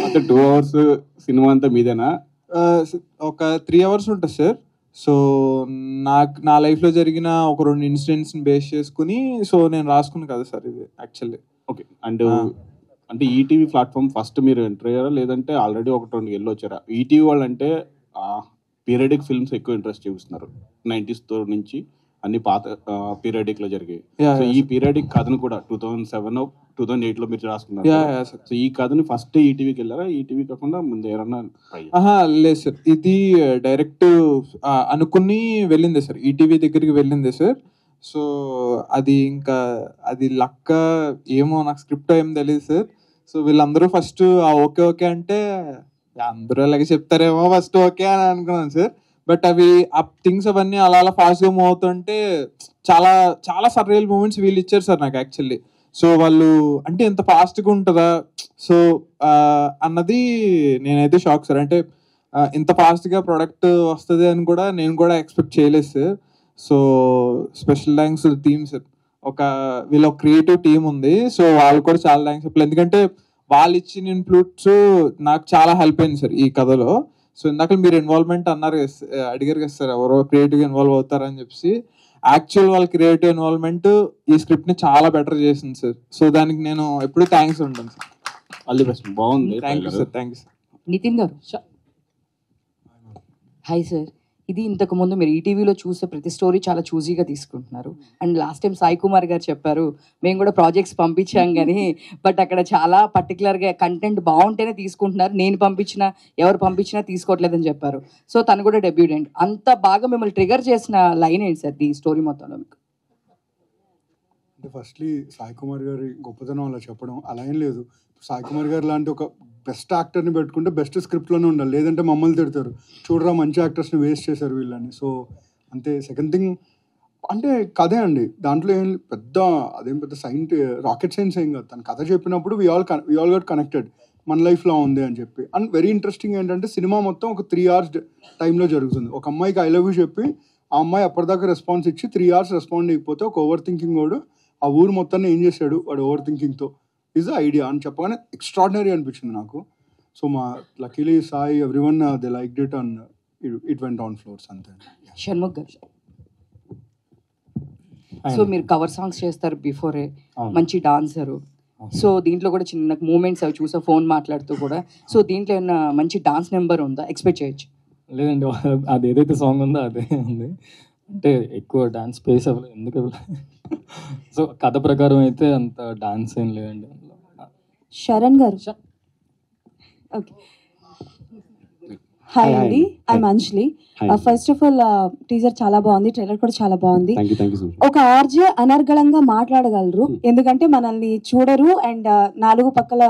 [SPEAKER 14] అంటే 2 hours సినిమా అంతా మీదేనా?
[SPEAKER 3] ఒక 3 hours ఉంటుంది సార్. సో నా లైఫ్లో జరిగిన ఒక 2 ఇన్సిడెంట్స్ బేస్ చేసుకుని సో నేను రాసుకున్నాను కదా సార్ ఇది యాక్చువల్లీ.
[SPEAKER 14] ఓకే. అండ్ అంటే ఈటీవీ ప్లాట్ఫామ్ ఫస్ట్ మీరు ఎంటర్ అయ్యారా లేదంటే ఆల్రెడీ 1-2 వెళ్ళి వచ్చారా? ఈటీవీ వాళ్ళు అంటే పీరియడిక్ ఫిల్మ్స్ ఎక్కువ ఇంట్రెస్ట్ చూపిస్తున్నారు. 90s నుంచి అన్ని పాత పీరియడిక్ లో జరిగాయి. సో ఈ పీరియడిక్ కథను కూడా 2007, 2008 లో మీరు రాసుకున్నారు. సో ఈ కథని ఫస్ట్ ఈటీవీకి వెళ్ళారా? ఈటీవీ కాకుండా ముందు ఎవరన్నా?
[SPEAKER 3] లేదు సార్, ఇది డైరెక్ట్ అనుకుని వెళ్ళిందే సార్, ఈటీవీ దగ్గరికి వెళ్ళిందే సార్. సో అది ఇంకా అది లక్క ఏమో, నాకు స్క్రిప్ట్ ఏం తెలియదు సార్. సో వీళ్ళందరూ ఫస్ట్ ఓకే ఓకే అంటే అందరూ అలాగే చెప్తారేమో ఫస్ట్ ఓకే అని అనుకున్నాను సార్. బట్ అవి ఆ థింగ్స్ అవన్నీ అలా అలా ఫాస్ట్గా మూవ్ అవుతుంటే చాలా చాలా సర్రియల్ మూమెంట్స్ వీళ్ళు ఇచ్చారు సార్ నాకు యాక్చువల్లీ. సో వాళ్ళు అంటే ఎంత ఫాస్ట్గా ఉంటుందా సో అన్నది నేనైతే షాక్ సార్. అంటే ఇంత ఫాస్ట్గా ప్రోడక్ట్ వస్తుంది అని కూడా నేను కూడా ఎక్స్పెక్ట్ చేయలేదు sir. So special thanks team sir. వీళ్ళ క్రియేటివ్ టీం ఉంది. సో వాళ్ళు కూడా చాలా థ్యాంక్స్ చెప్పాలి. ఎందుకంటే వాళ్ళు ఇచ్చిన ఇన్పుట్స్ నాకు చాలా హెల్ప్ అయింది సార్ ఈ కథలో. సో ఇందాక మీరు ఇన్వాల్వ్మెంట్ అన్నారు, అడిగారు కదా సార్ ఎవరో క్రియేటివ్గా ఇన్వాల్వ్ అవుతారని చెప్పి. యాక్చువల్ వాళ్ళ క్రియేటివ్ ఇన్వాల్వ్మెంట్ ఈ స్క్రిప్ట్ని చాలా బెటర్ చేసింది సార్. సో దానికి నేను ఎప్పుడు థ్యాంక్స్ ఉంటాను సార్.
[SPEAKER 14] All the best. బాగుంది.
[SPEAKER 3] Thank you sir. Thank you sir.
[SPEAKER 15] Nithin garu hi sir. ఇది ఇంతకు ముందు మీరు ఈటీవీలో చూసే ప్రతి స్టోరీ చాలా చూజీగా తీసుకుంటున్నారు. And last time Sai Kumar గారు చెప్పారు మేము కూడా ప్రాజెక్ట్స్ పంపించాం కానీ బట్ అక్కడ చాలా పర్టికులర్గా కంటెంట్ బాగుంటేనే తీసుకుంటున్నారు, నేను పంపించినా ఎవరు పంపించినా తీసుకోవట్లేదని చెప్పారు. సో తను కూడా డెబ్యూటెంట్. అంత బాగా మిమ్మల్ని ట్రిగర్ చేసిన లైన్ ఏంటి సార్ ఈ స్టోరీ మొత్తంలో మీకు?
[SPEAKER 4] అంటే ఫస్ట్లీ సాయి కుమార్ గారి గొప్పతనం అలా చెప్పడం అలా ఏం లేదు. సాయి కుమార్ గారు లాంటి ఒక బెస్ట్ యాక్టర్ని పెట్టుకుంటే బెస్ట్ స్క్రిప్ట్లోనే ఉండాలి, లేదంటే మమ్మల్ని తిడతారు, చూడరా మంచి యాక్టర్స్ని వేస్ట్ చేశారు వీళ్ళని. సో అంతే. సెకండ్ థింగ్ అంటే కథే అండి, దాంట్లో ఏం అదేం పెద్ద రాకెట్ సైన్స్ ఏం కాదు. తన కథ చెప్పినప్పుడు వి ఆల్ గట్ కనెక్టెడ్, మన లైఫ్లో ఉంది అని చెప్పి. అండ్ వెరీ ఇంట్రెస్టింగ్ ఏంటంటే సినిమా మొత్తం ఒక 3 hours టైంలో జరుగుతుంది. ఒక అమ్మాయికి ఐ లవ్ యూ చెప్పి ఆ అమ్మాయి అప్పటిదాకా రెస్పాన్స్ ఇచ్చి 3 hours రెస్పాండ్ అయిపోతే ఒక ఓవర్ థింకింగ్ వాడు ఆ ఊరు మొత్తాన్ని ఏం చేశాడు వాడు ఓవర్ థింకింగ్తో ఈజ్ ఐడియా అని చెప్పగానే ఎక్స్ట్రాడినరీ అనిపించింది నాకు. సో మా luckily Sai everyone they liked it and it went on floors అంతే.
[SPEAKER 15] షణ్ముఖ్ గారు, సో మీరు కవర్ సాంగ్స్ చేస్తారు బిఫోరే, మంచి డాన్సరు. సో దీంట్లో కూడా చిన్న మూమెంట్స్ అవి చూసా ఫోన్ మాట్లాడుతూ కూడా. సో దీంట్లో ఏమన్నా మంచి డాన్స్ నెంబర్ ఉందా ఎక్స్పెక్ట్ చేయొచ్చు?
[SPEAKER 2] లేదండి, అది ఏదైతే సాంగ్ ఉందో అదే ఉంది. అంటే ఎక్కువ డాన్స్ స్పేస్ అవ్వలేదు ఎందుకు. సో కథ ప్రకారం అయితే అంత డాన్స్ ఏం లేదండి.
[SPEAKER 16] శరణ్ గారు, ఓకే. హాయ్ అండి, I'm Anjali. First of all teaser చాలా బాగుంది, ట్రైలర్ కూడా చాలా బాగుంది. ఒక ఆర్జే అనర్గళంగా మాట్లాడగలరు ఎందుకంటే మనల్ని చూడరు అండ్ 4 పక్కల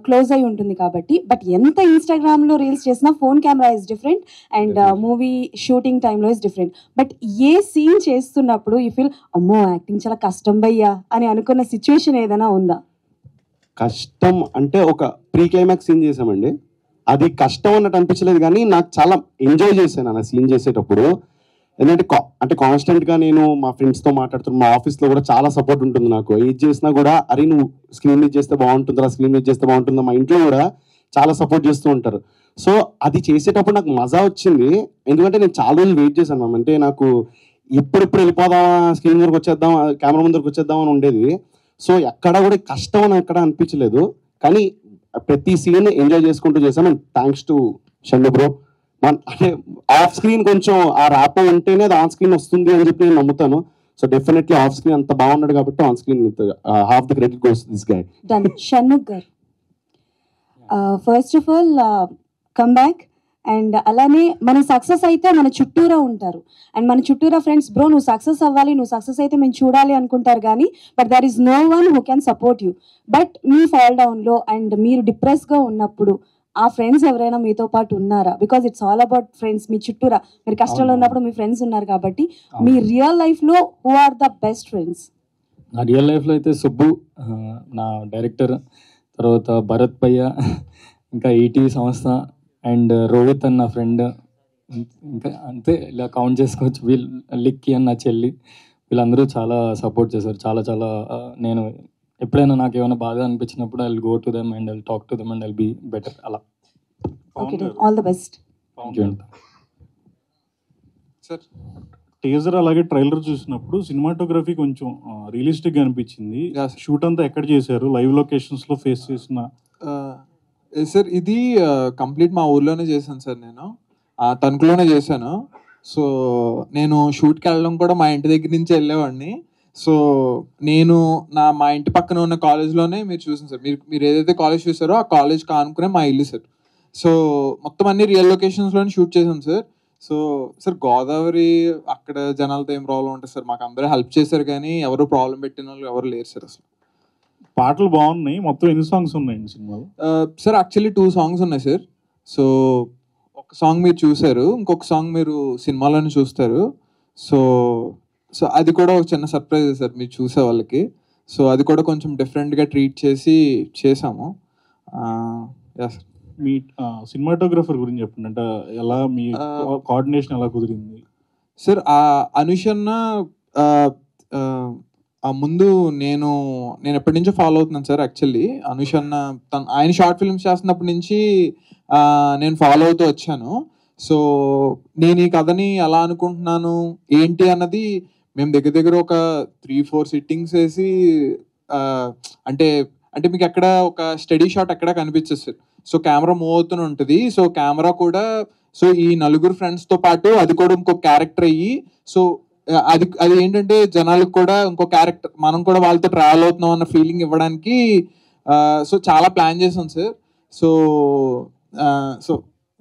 [SPEAKER 16] క్లోజ్ అయి ఉంటుంది కాబట్టి. బట్ ఎంత ఇన్స్టాగ్రామ్ లో రీల్స్ చేసినా phone camera is different and movie shooting టైంలో is different. But a scene చేస్తున్నప్పుడు యూ ఫీల్ అమ్మో యాక్టింగ్ చాలా కష్టం భయ్యా అని అనుకున్న సిచ్యువేషన్ ఏదైనా ఉందా?
[SPEAKER 12] కష్టం అంటే ఒక ప్రీ క్లైమాక్స్ సీన్ చేసామండి, అది కష్టం అన్నట్టు అనిపించలేదు కానీ నాకు చాలా ఎంజాయ్ చేశాను ఆ సీన్ చేసేటప్పుడు. ఎందుకంటే అంటే కాన్స్టెంట్గా నేను మా ఫ్రెండ్స్తో మాట్లాడుతున్నాను, మా ఆఫీస్లో కూడా చాలా సపోర్ట్ ఉంటుంది నాకు. ఏది చేసినా కూడా అరే నువ్వు స్క్రీన్ మీద చేస్తే బాగుంటుందా, స్క్రీన్ మీద చేస్తే బాగుంటుందా, మా ఇంట్లో కూడా చాలా సపోర్ట్ చేస్తూ ఉంటారు. సో అది చేసేటప్పుడు నాకు మజా వచ్చింది, ఎందుకంటే నేను చాలా రోజులు వెయిట్ చేశాను మ్యామ్. అంటే నాకు ఎప్పుడెప్పుడు వెళ్ళిపోదామా, స్క్రీన్ దగ్గరకు వచ్చేద్దాం, కెమెరా ముందరకు వచ్చేద్దాం అని ఉండేది.
[SPEAKER 17] సో ఎక్కడ కూడా కష్టం అని ఎక్కడ అనిపించలేదు, కానీ ప్రతి సీన్ ఎంజాయ్ చేసుకుంటూ చేసాం. And thanks to Shannu bro. అంటే ఆఫ్ స్క్రీన్ కొంచెం ఆ ర్యాప్ ఉంటేనే అది ఆన్ స్క్రీన్ వస్తుంది అని చెప్పి నేను నమ్ముతాను. సో డెఫినెట్లీ ఆఫ్ స్క్రీన్ అంత బాగున్నాడు కాబట్టి on screen half the credit goes this guy.
[SPEAKER 16] Done. Shanmukh garu, first of all come back. And అలానే మనం సక్సెస్ అయితే మన చుట్టూరా ఉంటారు, అండ్ మన చుట్టూరా ఫ్రెండ్స్ బ్రో నువ్వు సక్సెస్ అవ్వాలి, నువ్వు సక్సెస్ అయితే మేము చూడాలి అనుకుంటారు, కానీ but there is no one who can support you. But మీ ఫాల్ డౌన్లో అండ్ మీరు డిప్రెస్గా ఉన్నప్పుడు ఆ ఫ్రెండ్స్ ఎవరైనా మీతో పాటు ఉన్నారా? Because it's all about friends. మీ చుట్టూరా మీరు కష్టంలో ఉన్నప్పుడు మీ ఫ్రెండ్స్ ఉన్నారు కాబట్టి మీ రియల్ లైఫ్లో who are the best friends?
[SPEAKER 2] నా రియల్ లైఫ్లో అయితే సుబ్బు నా డైరెక్టర్, తర్వాత భరత్ భయ్య, ఇంకా ఈటీవీ సంస్థ, అండ్ రోహిత్ అన్న ఫ్రెండ్, ఇంకా అంతే ఇలా కౌంట్ చేసుకోవచ్చు. లిక్కీ అన్న చెల్లి, వీళ్ళందరూ చాలా సపోర్ట్ చేశారు. చాలా చాలా నేను ఎప్పుడైనా నాకు ఏమైనా బాధ అనిపించినప్పుడు I will go to them and I will talk to them and I will be better. అలా
[SPEAKER 16] ఆల్ ద బెస్ట్.
[SPEAKER 18] టీజర్ అలాగే ట్రైలర్ చూసినప్పుడు సినిమాటోగ్రఫీ కొంచెం రియలిస్టిక్ గా అనిపించింది. షూట్ అంతా ఎక్కడ చేశారు? లైవ్ లొకేషన్స్ లో ఫేస్ చేసిన
[SPEAKER 3] సార్ ఇది కంప్లీట్ మా ఊర్లోనే చేశాను సార్. నేను తణుకులోనే చేశాను. సో నేను షూట్కి వెళ్ళడం కూడా మా ఇంటి దగ్గర నుంచి వెళ్ళేవాడిని. సో నేను మా ఇంటి పక్కన ఉన్న కాలేజ్లోనే మీరు చూసాను సార్. మీరు ఏదైతే కాలేజ్ చూసారో ఆ కాలేజ్ కానుకునే మా ఇల్లు సార్. సో మొత్తం అన్ని రియల్ లొకేషన్స్లోనే షూట్ చేశాం సార్. సో సార్ గోదావరి అక్కడ జనాలతో ఏం ప్రాబ్లం ఉంటుంది సార్, మాకు అందరూ హెల్ప్ చేశారు, కానీ ఎవరు ప్రాబ్లం పెట్టిన వాళ్ళు ఎవరు లేరు సార్. అసలు
[SPEAKER 18] పాటలు బాగున్నాయి. మొత్తం ఎన్ని సాంగ్స్ ఉన్నాయండి సినిమాలో?
[SPEAKER 3] సార్ యాక్చువల్లీ 2 songs ఉన్నాయి సార్. సో ఒక సాంగ్ మీరు చూసారు, ఇంకొక సాంగ్ మీరు సినిమాలోనే చూస్తారు. సో సో అది కూడా ఒక చిన్న సర్ప్రైజ్ సార్ మీరు చూసే వాళ్ళకి. సో అది కూడా కొంచెం డిఫరెంట్గా ట్రీట్ చేసి చేసాము. సార్
[SPEAKER 18] మీ సినిమాటోగ్రఫర్ గురించి చెప్పండి. అంటే ఎలా మీ కోఆర్డినేషన్ ఎలా కుదిరింది?
[SPEAKER 3] సార్ అనుషన్న ముందు నేను ఎప్పటి నుంచో ఫాలో అవుతున్నాను సార్. యాక్చువల్లీ అనుషన్న ఆయన షార్ట్ ఫిల్మ్స్ చేస్తున్నప్పటి నుంచి నేను ఫాలో అవుతూ వచ్చాను. సో నేను ఈ కథని ఎలా అనుకుంటున్నాను ఏంటి అన్నది మేము దగ్గర దగ్గర ఒక 3-4 సిట్టింగ్స్ వేసి అంటే మీకు ఎక్కడ ఒక స్టడీ షాట్ ఎక్కడ కనిపించదు సార్. సో కెమెరా మూవ్ అవుతూనే ఉంటుంది. సో కెమెరా కూడా సో ఈ నలుగురు ఫ్రెండ్స్తో పాటు అది కూడా ఇంకో క్యారెక్టర్ అయ్యి, సో అది ఏంటంటే జనాలకు కూడా ఇంకో క్యారెక్టర్ మనం కూడా వాళ్ళతో ట్రావెల్ అవుతున్నాం అన్న ఫీలింగ్ ఇవ్వడానికి సో చాలా ప్లాన్ చేసాం sir. So so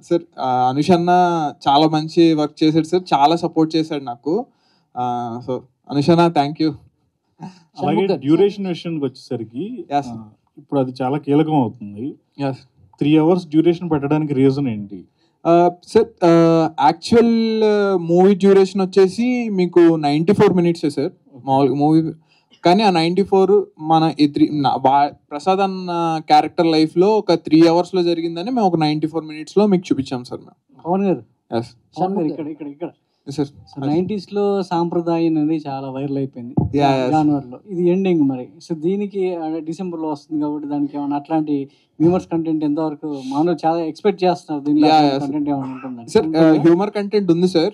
[SPEAKER 3] sir Anushanna చాలా మంచి వర్క్ చేశాడు సార్, చాలా సపోర్ట్ చేశాడు నాకు. So Anushanna thank you.
[SPEAKER 18] అలాగే డ్యూరేషన్ విషయానికి వచ్చేసరికి ఇప్పుడు అది చాలా కీలకం అవుతుంది. 3 hours డ్యూరేషన్ పెట్టడానికి రీజన్ ఏంటి?
[SPEAKER 3] సార్ యాక్చువల్ మూవీ డ్యూరేషన్ వచ్చేసి మీకు 94 minutes సార్ మామూలుగా మూవీ. కానీ ఆ 94 మన ప్రసాద్ అన్న క్యారెక్టర్ లైఫ్లో ఒక 3 hours జరిగిందని మేము ఒక 94 minutes మీకు చూపించాం సార్ మేము.
[SPEAKER 11] పవన్ గారు ఇక్కడ
[SPEAKER 3] సార్
[SPEAKER 11] 90s లో సాంప్రదాయం అనేది చాలా వైరల్ అయిపోయింది జనవరిలో. ఇది ఎండింగ్ మరి. సో దీనికి డిసెంబర్ లో వస్తుంది కాబట్టి దానికి ఏమైనా అట్లాంటి హ్యూమర్స్ కంటెంట్ ఎంతవరకు మామూలు చాలా ఎక్స్పెక్ట్ చేస్తున్నారు దీనిలో కంటెంట్ ఏమైనా ఉంటుందని?
[SPEAKER 3] సార్ హ్యూమర్ కంటెంట్ ఉంది సార్.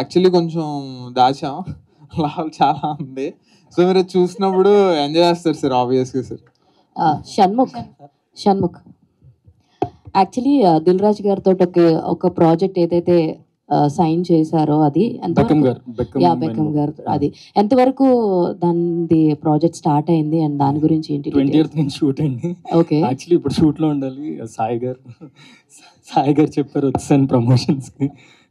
[SPEAKER 3] యాక్చువల్లీ కొంచెం దాచాం, లాభం చాలా ఉంది. సో మీరు చూసినప్పుడు ఎంజాయ్ చేస్తారు సార్ ఆబ్వియస్గా సార్.
[SPEAKER 8] షణ్ముఖ్ యాక్చువల్లీ దిల్ రాజు గారితో ఒక ప్రాజెక్ట్ ఏదైతే సైన్ చేశారో అది బెక్కం గారు అది ఎంతవరకు దాని ప్రాజెక్ట్ స్టార్ట్ అయింది అండ్ దాని గురించి ఏంటి?
[SPEAKER 2] 20th నుంచి షూట్ అయింది. ఓకే, యాక్చువల్లీ ఇప్పుడు షూట్ లో ఉండాలి. సాయి గారు చెప్పారు వచ్చాను ప్రమోషన్స్ కి.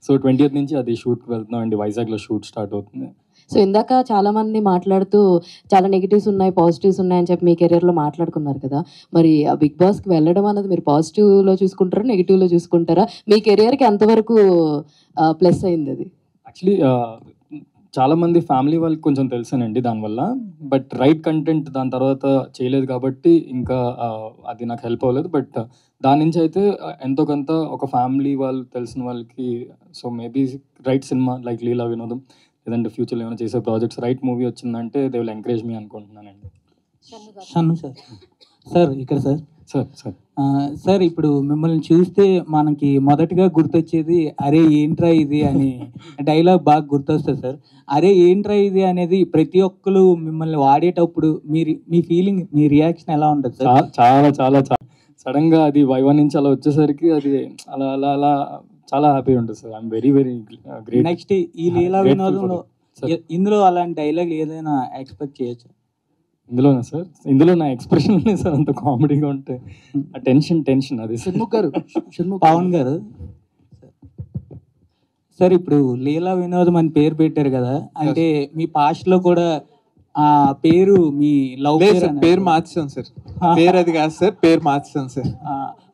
[SPEAKER 2] సో 20th నుంచి అది షూట్ కి వెళ్తున్నాం అండి. వైజాగ్ లో షూట్ స్టార్ట్ అవుతుంది.
[SPEAKER 8] సో ఇందాక చాలా మంది మాట్లాడుతూ చాలా నెగిటివ్స్ ఉన్నాయి పాజిటివ్స్ ఉన్నాయని చెప్పి మీ కెరియర్లో మాట్లాడుకున్నారు కదా, మరి ఆ బిగ్ బాస్కి వెళ్ళడం అన్నది మీరు పాజిటివ్లో చూసుకుంటారా నెగిటివ్లో చూసుకుంటారా? మీ కెరియర్కి ఎంతవరకు ప్లస్ అయింది అది?
[SPEAKER 2] యాక్చువల్లీ చాలా మంది ఫ్యామిలీ వాళ్ళకి కొంచెం తెలుసానండి దానివల్ల, బట్ రైట్ కంటెంట్ దాని తర్వాత చేయలేదు కాబట్టి ఇంకా అది నాకు హెల్ప్ అవ్వలేదు. బట్ దాని నుంచి అయితే ఎంతో కొంత ఒక ఫ్యామిలీ వాళ్ళు తెలిసిన వాళ్ళకి so maybe right cinema like Leela Vinodam లేదంటే ఫ్యూచర్లో ఏమైనా చేసే ప్రాజెక్ట్స్ రైట్ మూవీ వచ్చిందంటే దే విల్ ఎంకరేజ్ మీ అనుకుంటున్నానండి.
[SPEAKER 10] సార్ ఇక్కడ సార్
[SPEAKER 2] సార్ సార్
[SPEAKER 10] సార్ ఇప్పుడు మిమ్మల్ని చూస్తే మనకి మొదటగా గుర్తొచ్చేది అరే ఏంట్రా ఇది అని డైలాగ్ బాగా గుర్తొస్తుంది సార్. అరే ఏంట్రా ఇది అనేది ప్రతి ఒక్కరు మిమ్మల్ని వాడేటప్పుడు మీ ఫీలింగ్, మీ రియాక్షన్ ఎలా ఉంటుంది సార్?
[SPEAKER 2] చాలా చాలా చాలా సడన్ గా అది వైవా నుంచి అలా వచ్చేసరికి అది అలా అలా అలా చాలా హ్యాపీ ఉంటుంది sir. I'm very very great.
[SPEAKER 10] Next ఈ లీలా వినోదంలో ఇందులో అలాంటి డైలాగ్ ఏదైనా ఎక్స్పెక్ట్ చేయొచ్చు?
[SPEAKER 2] ఇందులోనా సార్? ఇందులో నా ఎక్స్ప్రెషన్ సార్ అంత కామెడీగా ఉంటే ఆ టెన్షన్ అది
[SPEAKER 10] షణ్ముఖ్ గారు, పవన్ గారు సార్ ఇప్పుడు లీలా వినోదం అని పేరు పెట్టారు కదా, అంటే మీ పాస్ట్ లో కూడా ఆ పేరు మీ లవ్
[SPEAKER 3] పేరు మార్చాను సార్. పేరు అది కాదు సార్, పేరు మార్చాను sir.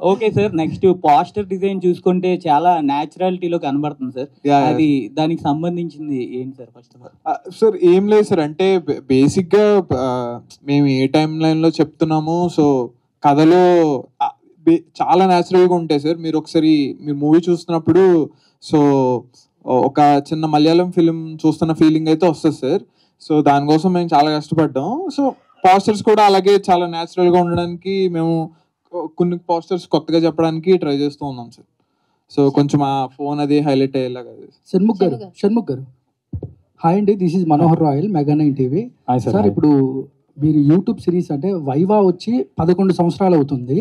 [SPEAKER 10] Okay sir. Next poster design చూసుకుంటే చాలా న్యాచురాలిటీలో కనబడుతుంది సార్. అది దానికి సంబంధించింది ఏంటి sir? First of all
[SPEAKER 3] sir ఏం లేదు సార్, అంటే బేసిక్ గా మేము ఏ టైం లైన్ లో చెప్తున్నాము, సో కథలో చాలా న్యాచురల్ గా ఉంటాయి సార్. మీరు ఒకసారి మీరు మూవీ చూస్తున్నప్పుడు సో ఒక చిన్న మలయాళం ఫిలిం చూస్తున్న ఫీలింగ్ అయితే వస్తుంది సార్. సో దానికోసం మేము చాలా కష్టపడ్డాం. సో పోస్టర్స్ కూడా అలాగే చాలా న్యాచురల్ గా ఉండడానికి మేము కొన్ని పోస్టర్స్ కొత్తగా చెప్పడానికి ట్రై చేస్తూ ఉన్నాం సార్. సో కొంచెం ఆ ఫోన్ అది హైలైట్ అయ్యేలాగా.
[SPEAKER 19] షణ్ముఖ్ గారు హాయ్ అండి, దిస్ ఈజ్ మనోహర్ రాయల్, మెగా9 టీవీ. సార్ ఇప్పుడు మీరు యూట్యూబ్ సిరీస్ అంటే వైవా వచ్చి 11 సంవత్సరాలు అవుతుంది.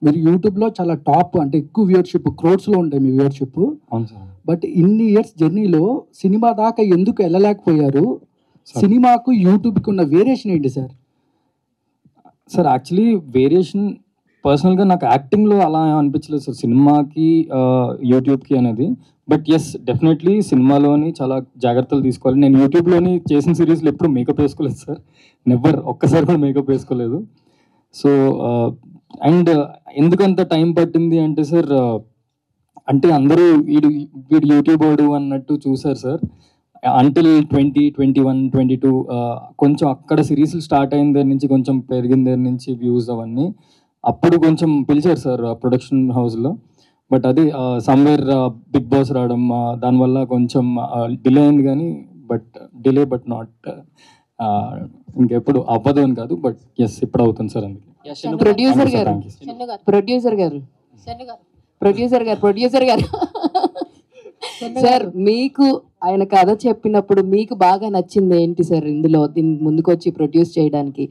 [SPEAKER 19] మీరు యూట్యూబ్ లో చాలా టాప్, అంటే ఎక్కువ వ్యూవర్షిప్, క్రోడ్స్ లో ఉంటాయి మీ వ్యూవర్షిప్. బట్ ఇన్ని ఇయర్స్ జర్నీలో సినిమా దాకా ఎందుకు వెళ్ళలేకపోయారు? సినిమాకు యూట్యూబ్కి ఉన్న వేరియేషన్ ఏంటి సార్?
[SPEAKER 2] సార్ యాక్చువల్లీ వేరియేషన్ పర్సనల్గా నాకు యాక్టింగ్లో అలా అనిపించలేదు సార్, సినిమాకి యూట్యూబ్కి అనేది. బట్ ఎస్ డెఫినెట్లీ సినిమాలోని చాలా జాగ్రత్తలు తీసుకోవాలి. నేను యూట్యూబ్లోని చేసిన సిరీస్లో ఎప్పుడు మేకప్ వేసుకోలేదు సార్, నెవర్, ఒక్కసారి కూడా మేకప్ వేసుకోలేదు. సో అండ్ ఎందుకంత టైం పట్టింది అంటే సార్, అంటే అందరూ వీడు యూట్యూబ్ వాడు అన్నట్టు చూసారు సార్. అంటిల్ 2021, 22 కొంచెం అక్కడ సిరీస్లు స్టార్ట్ అయిన దగ్గర నుంచి కొంచెం పెరిగిన దగ్గర నుంచి వ్యూస్ అవన్నీ అప్పుడు కొంచెం పిలిచారు సార్ ప్రొడక్షన్ హౌస్లో. బట్ అది సమ్వేర్ బిగ్ బాస్ రావడం దానివల్ల కొంచెం డిలే అయింది. కానీ డిలే బట్ నాట్ ఇంకెప్పుడు అవ్వదు అని కాదు, బట్ ఎస్ ఇప్పుడు అవుతుంది సార్. అందుకే
[SPEAKER 8] ప్రొడ్యూసర్ గారు సార్ మీకు ఆయన కథ చెప్పినప్పుడు మీకు బాగా నచ్చింది ఏంటి సార్? ఇందులో దీన్ని ముందుకు వచ్చి ప్రొడ్యూస్ చేయడానికి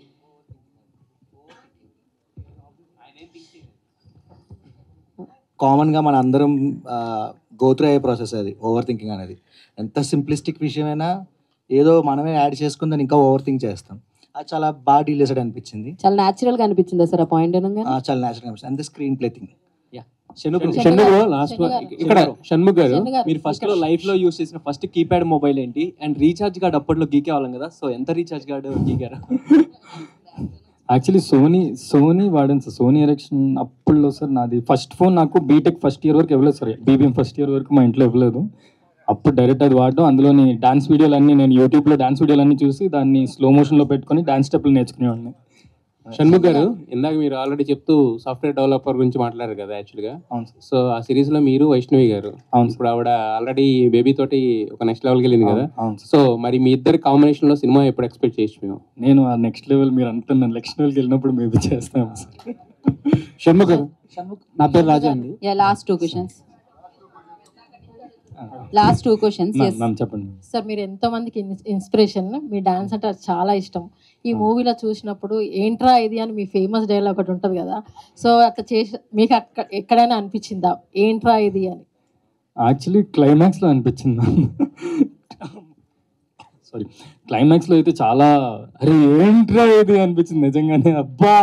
[SPEAKER 20] కామన్గా మన అందరం గోత్రు అయ్యే ప్రాసెస్ అది ఓవర్ థింకింగ్ అనేది. ఎంత సింప్లిస్టిక్ విషయమైనా ఏదో మనమే యాడ్ చేసుకుని దాన్ని ఇంకా ఓవర్ థింక్ చేస్తాం. అది చాలా బాగా డీల్ చేసాడు అనిపించింది.
[SPEAKER 8] చాలా న్యాచురల్ గా అనిపించింది సార్ ఆ పాయింట్.
[SPEAKER 20] చాలా న్యాచురల్ అనిపించింది. అంతే స్క్రీన్ ప్లే థింగ్.
[SPEAKER 21] షణ్ముఖ్ గారు మీరు ఫస్ట్ లో లైఫ్ లో యూస్ చేసిన ఫస్ట్ కీప్యాడ్ మొబైల్ ఏంటి? అండ్ రీఛార్జ్ కార్డ్ అప్పట్లో గీకే వాళ్ళం కదా, సో ఎంత రీఛార్జ్ కార్డ్ గీకారా?
[SPEAKER 2] యాక్చువల్లీ సోనీ వాడాను సార్. సోనీ ఎలక్షన్ అప్పుడులో సార్ నాది ఫస్ట్ ఫోన్. నాకు బీటెక్ ఫస్ట్ ఇయర్ వరకు ఇవ్వలేదు సార్, బీబీఎం ఫస్ట్ ఇయర్ వరకు మా ఇంట్లో ఇవ్వలేదు. అప్పుడు డైరెక్ట్ అది వాడడం, అందులోని డాన్స్ వీడియోలన్నీ నేను యూట్యూబ్లో డాన్స్ వీడియోలన్నీ చూసి దాన్ని స్లో మోషన్లో పెట్టుకొని డాన్స్ స్టెప్లు నేర్చుకునేవాడిని.
[SPEAKER 21] షణ్ముఖ్ గారు ఇందాక మీరు ఆల్రెడీ చెప్తూ సాఫ్ట్వేర్ డెవలపర్ గురించి మాట్లాడారు కదా యాక్చువల్గా.
[SPEAKER 2] అవును సార్.
[SPEAKER 21] సో ఆ సిరీస్ లో మీరు వైష్ణవి గారు, అవును ఇప్పుడు ఆవిడ ఆల్రెడీ బేబీ తోటి ఒక నెక్స్ట్ లెవెల్కి వెళ్ళింది కదా. సో మరి మీ ఇద్దరు కాంబినేషన్ లో సినిమా ఎప్పుడు ఎక్స్పెక్ట్ చేయొచ్చు మేము?
[SPEAKER 2] నేను ఆ నెక్స్ట్ లెవెల్ మీరు అంటున్నాను, నెక్స్ట్ లెవెల్కి వెళ్ళినప్పుడు మేబీ చేస్తాం సార్.
[SPEAKER 19] షణ్ముఖ్ గారు, నా పేరు రాజా అండి.
[SPEAKER 8] Last two questions.
[SPEAKER 2] చెప్పండి
[SPEAKER 22] సార్, మీరు ఎంతో మందికి ఇన్స్పిరేషన్, మీ డాన్స్ అంటే చాలా ఇష్టం. ఈ మూవీలో చూసినప్పుడు ఏంట్రా ఇది అని మీ ఫేమస్ డైలాగ్ ఒకటి ఉంటుంది కదా, సో అట్లా చేసి మీకు ఎక్కడైనా అనిపించిందా ఏంట్రా ఇది అని?
[SPEAKER 2] యాక్చువల్లీ క్లైమాక్స్లో అనిపించింది. సారీ, క్లైమాక్స్లో అయితే చాలా అరే ఏంట్రా ఇది అనిపించింది నిజంగానే. అబ్బా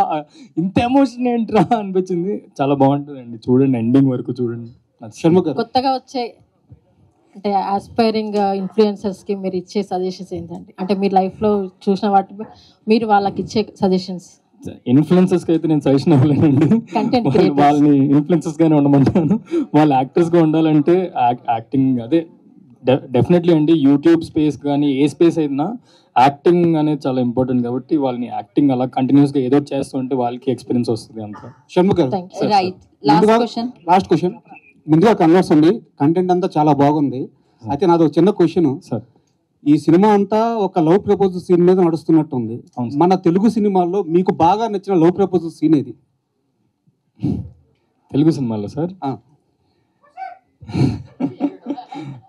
[SPEAKER 2] ఇంత ఎమోషన్ ఏంట్రా అనిపించింది. చాలా బాగుంటుందండి, చూడండి ఎండింగ్ వరకు చూడండి.
[SPEAKER 22] కొత్తగా వచ్చే అంటే ఆస్పైరింగ్ ఇన్ఫ్లుయెన్సర్స్ కి మీరు ఇచ్చే సజెషన్స్ ఏంటంటే, అంటే మీ లైఫ్ లో చూసిన వాటి మీరు వాళ్ళకి ఇచ్చే సజెషన్స్?
[SPEAKER 2] ఇన్ఫ్లుయెన్సర్స్ కి అయితే నేను సజెషన్ ఇవ్వలేనండి, వాళ్ళని ఇన్ఫ్లుయెన్సర్స్ గానే ఉండమంటాను. వాళ్ళు యాక్టర్స్ గా ఉండాలంటే యాక్టింగ్ అదే డెఫినెట్లీ అండి. యూట్యూబ్ స్పేస్ కానీ ఏ స్పేస్ అయినా యాక్టింగ్ అనేది చాలా ఇంపార్టెంట్ కాబట్టి వాళ్ళని యాక్టింగ్ అలా కంటిన్యూస్ గా ఏదో చేస్తుంటే వాళ్ళకి ఎక్స్పీరియన్స్ వస్తుంది అంతా.
[SPEAKER 19] షణ్ముఖ్ గారు, లాస్ట్ క్వశ్చన్. ముందుగా కన్వర్స్ అండి, కంటెంట్ అంతా చాలా బాగుంది. అయితే నాది ఒక చిన్న క్వశ్చన్ సార్.
[SPEAKER 1] ఈ సినిమా అంతా ఒక లవ్ ప్రపోజల్ సీన్ మీద నడుస్తున్నట్టు ఉంది. మన తెలుగు సినిమాల్లో మీకు బాగా నచ్చిన లవ్ ప్రపోజల్ సీన్ ఏది?
[SPEAKER 2] తెలుగు సినిమాలో సార్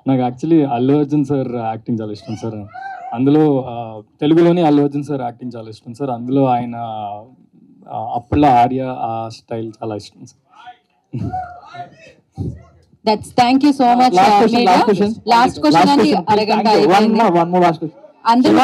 [SPEAKER 2] నాకు actually Allu Arjun sir acting చాలా ఇష్టం సార్. అందులో తెలుగులోని అల్లు అర్జున్ సార్ యాక్టింగ్ చాలా ఇష్టం సార్. అందులో ఆయన అప్పట్లో ఆర్య ఆ స్టైల్ చాలా ఇష్టం sir.
[SPEAKER 15] That's thank you so much. Last question అండి, అరగంట
[SPEAKER 10] one more last question.
[SPEAKER 15] అందరూ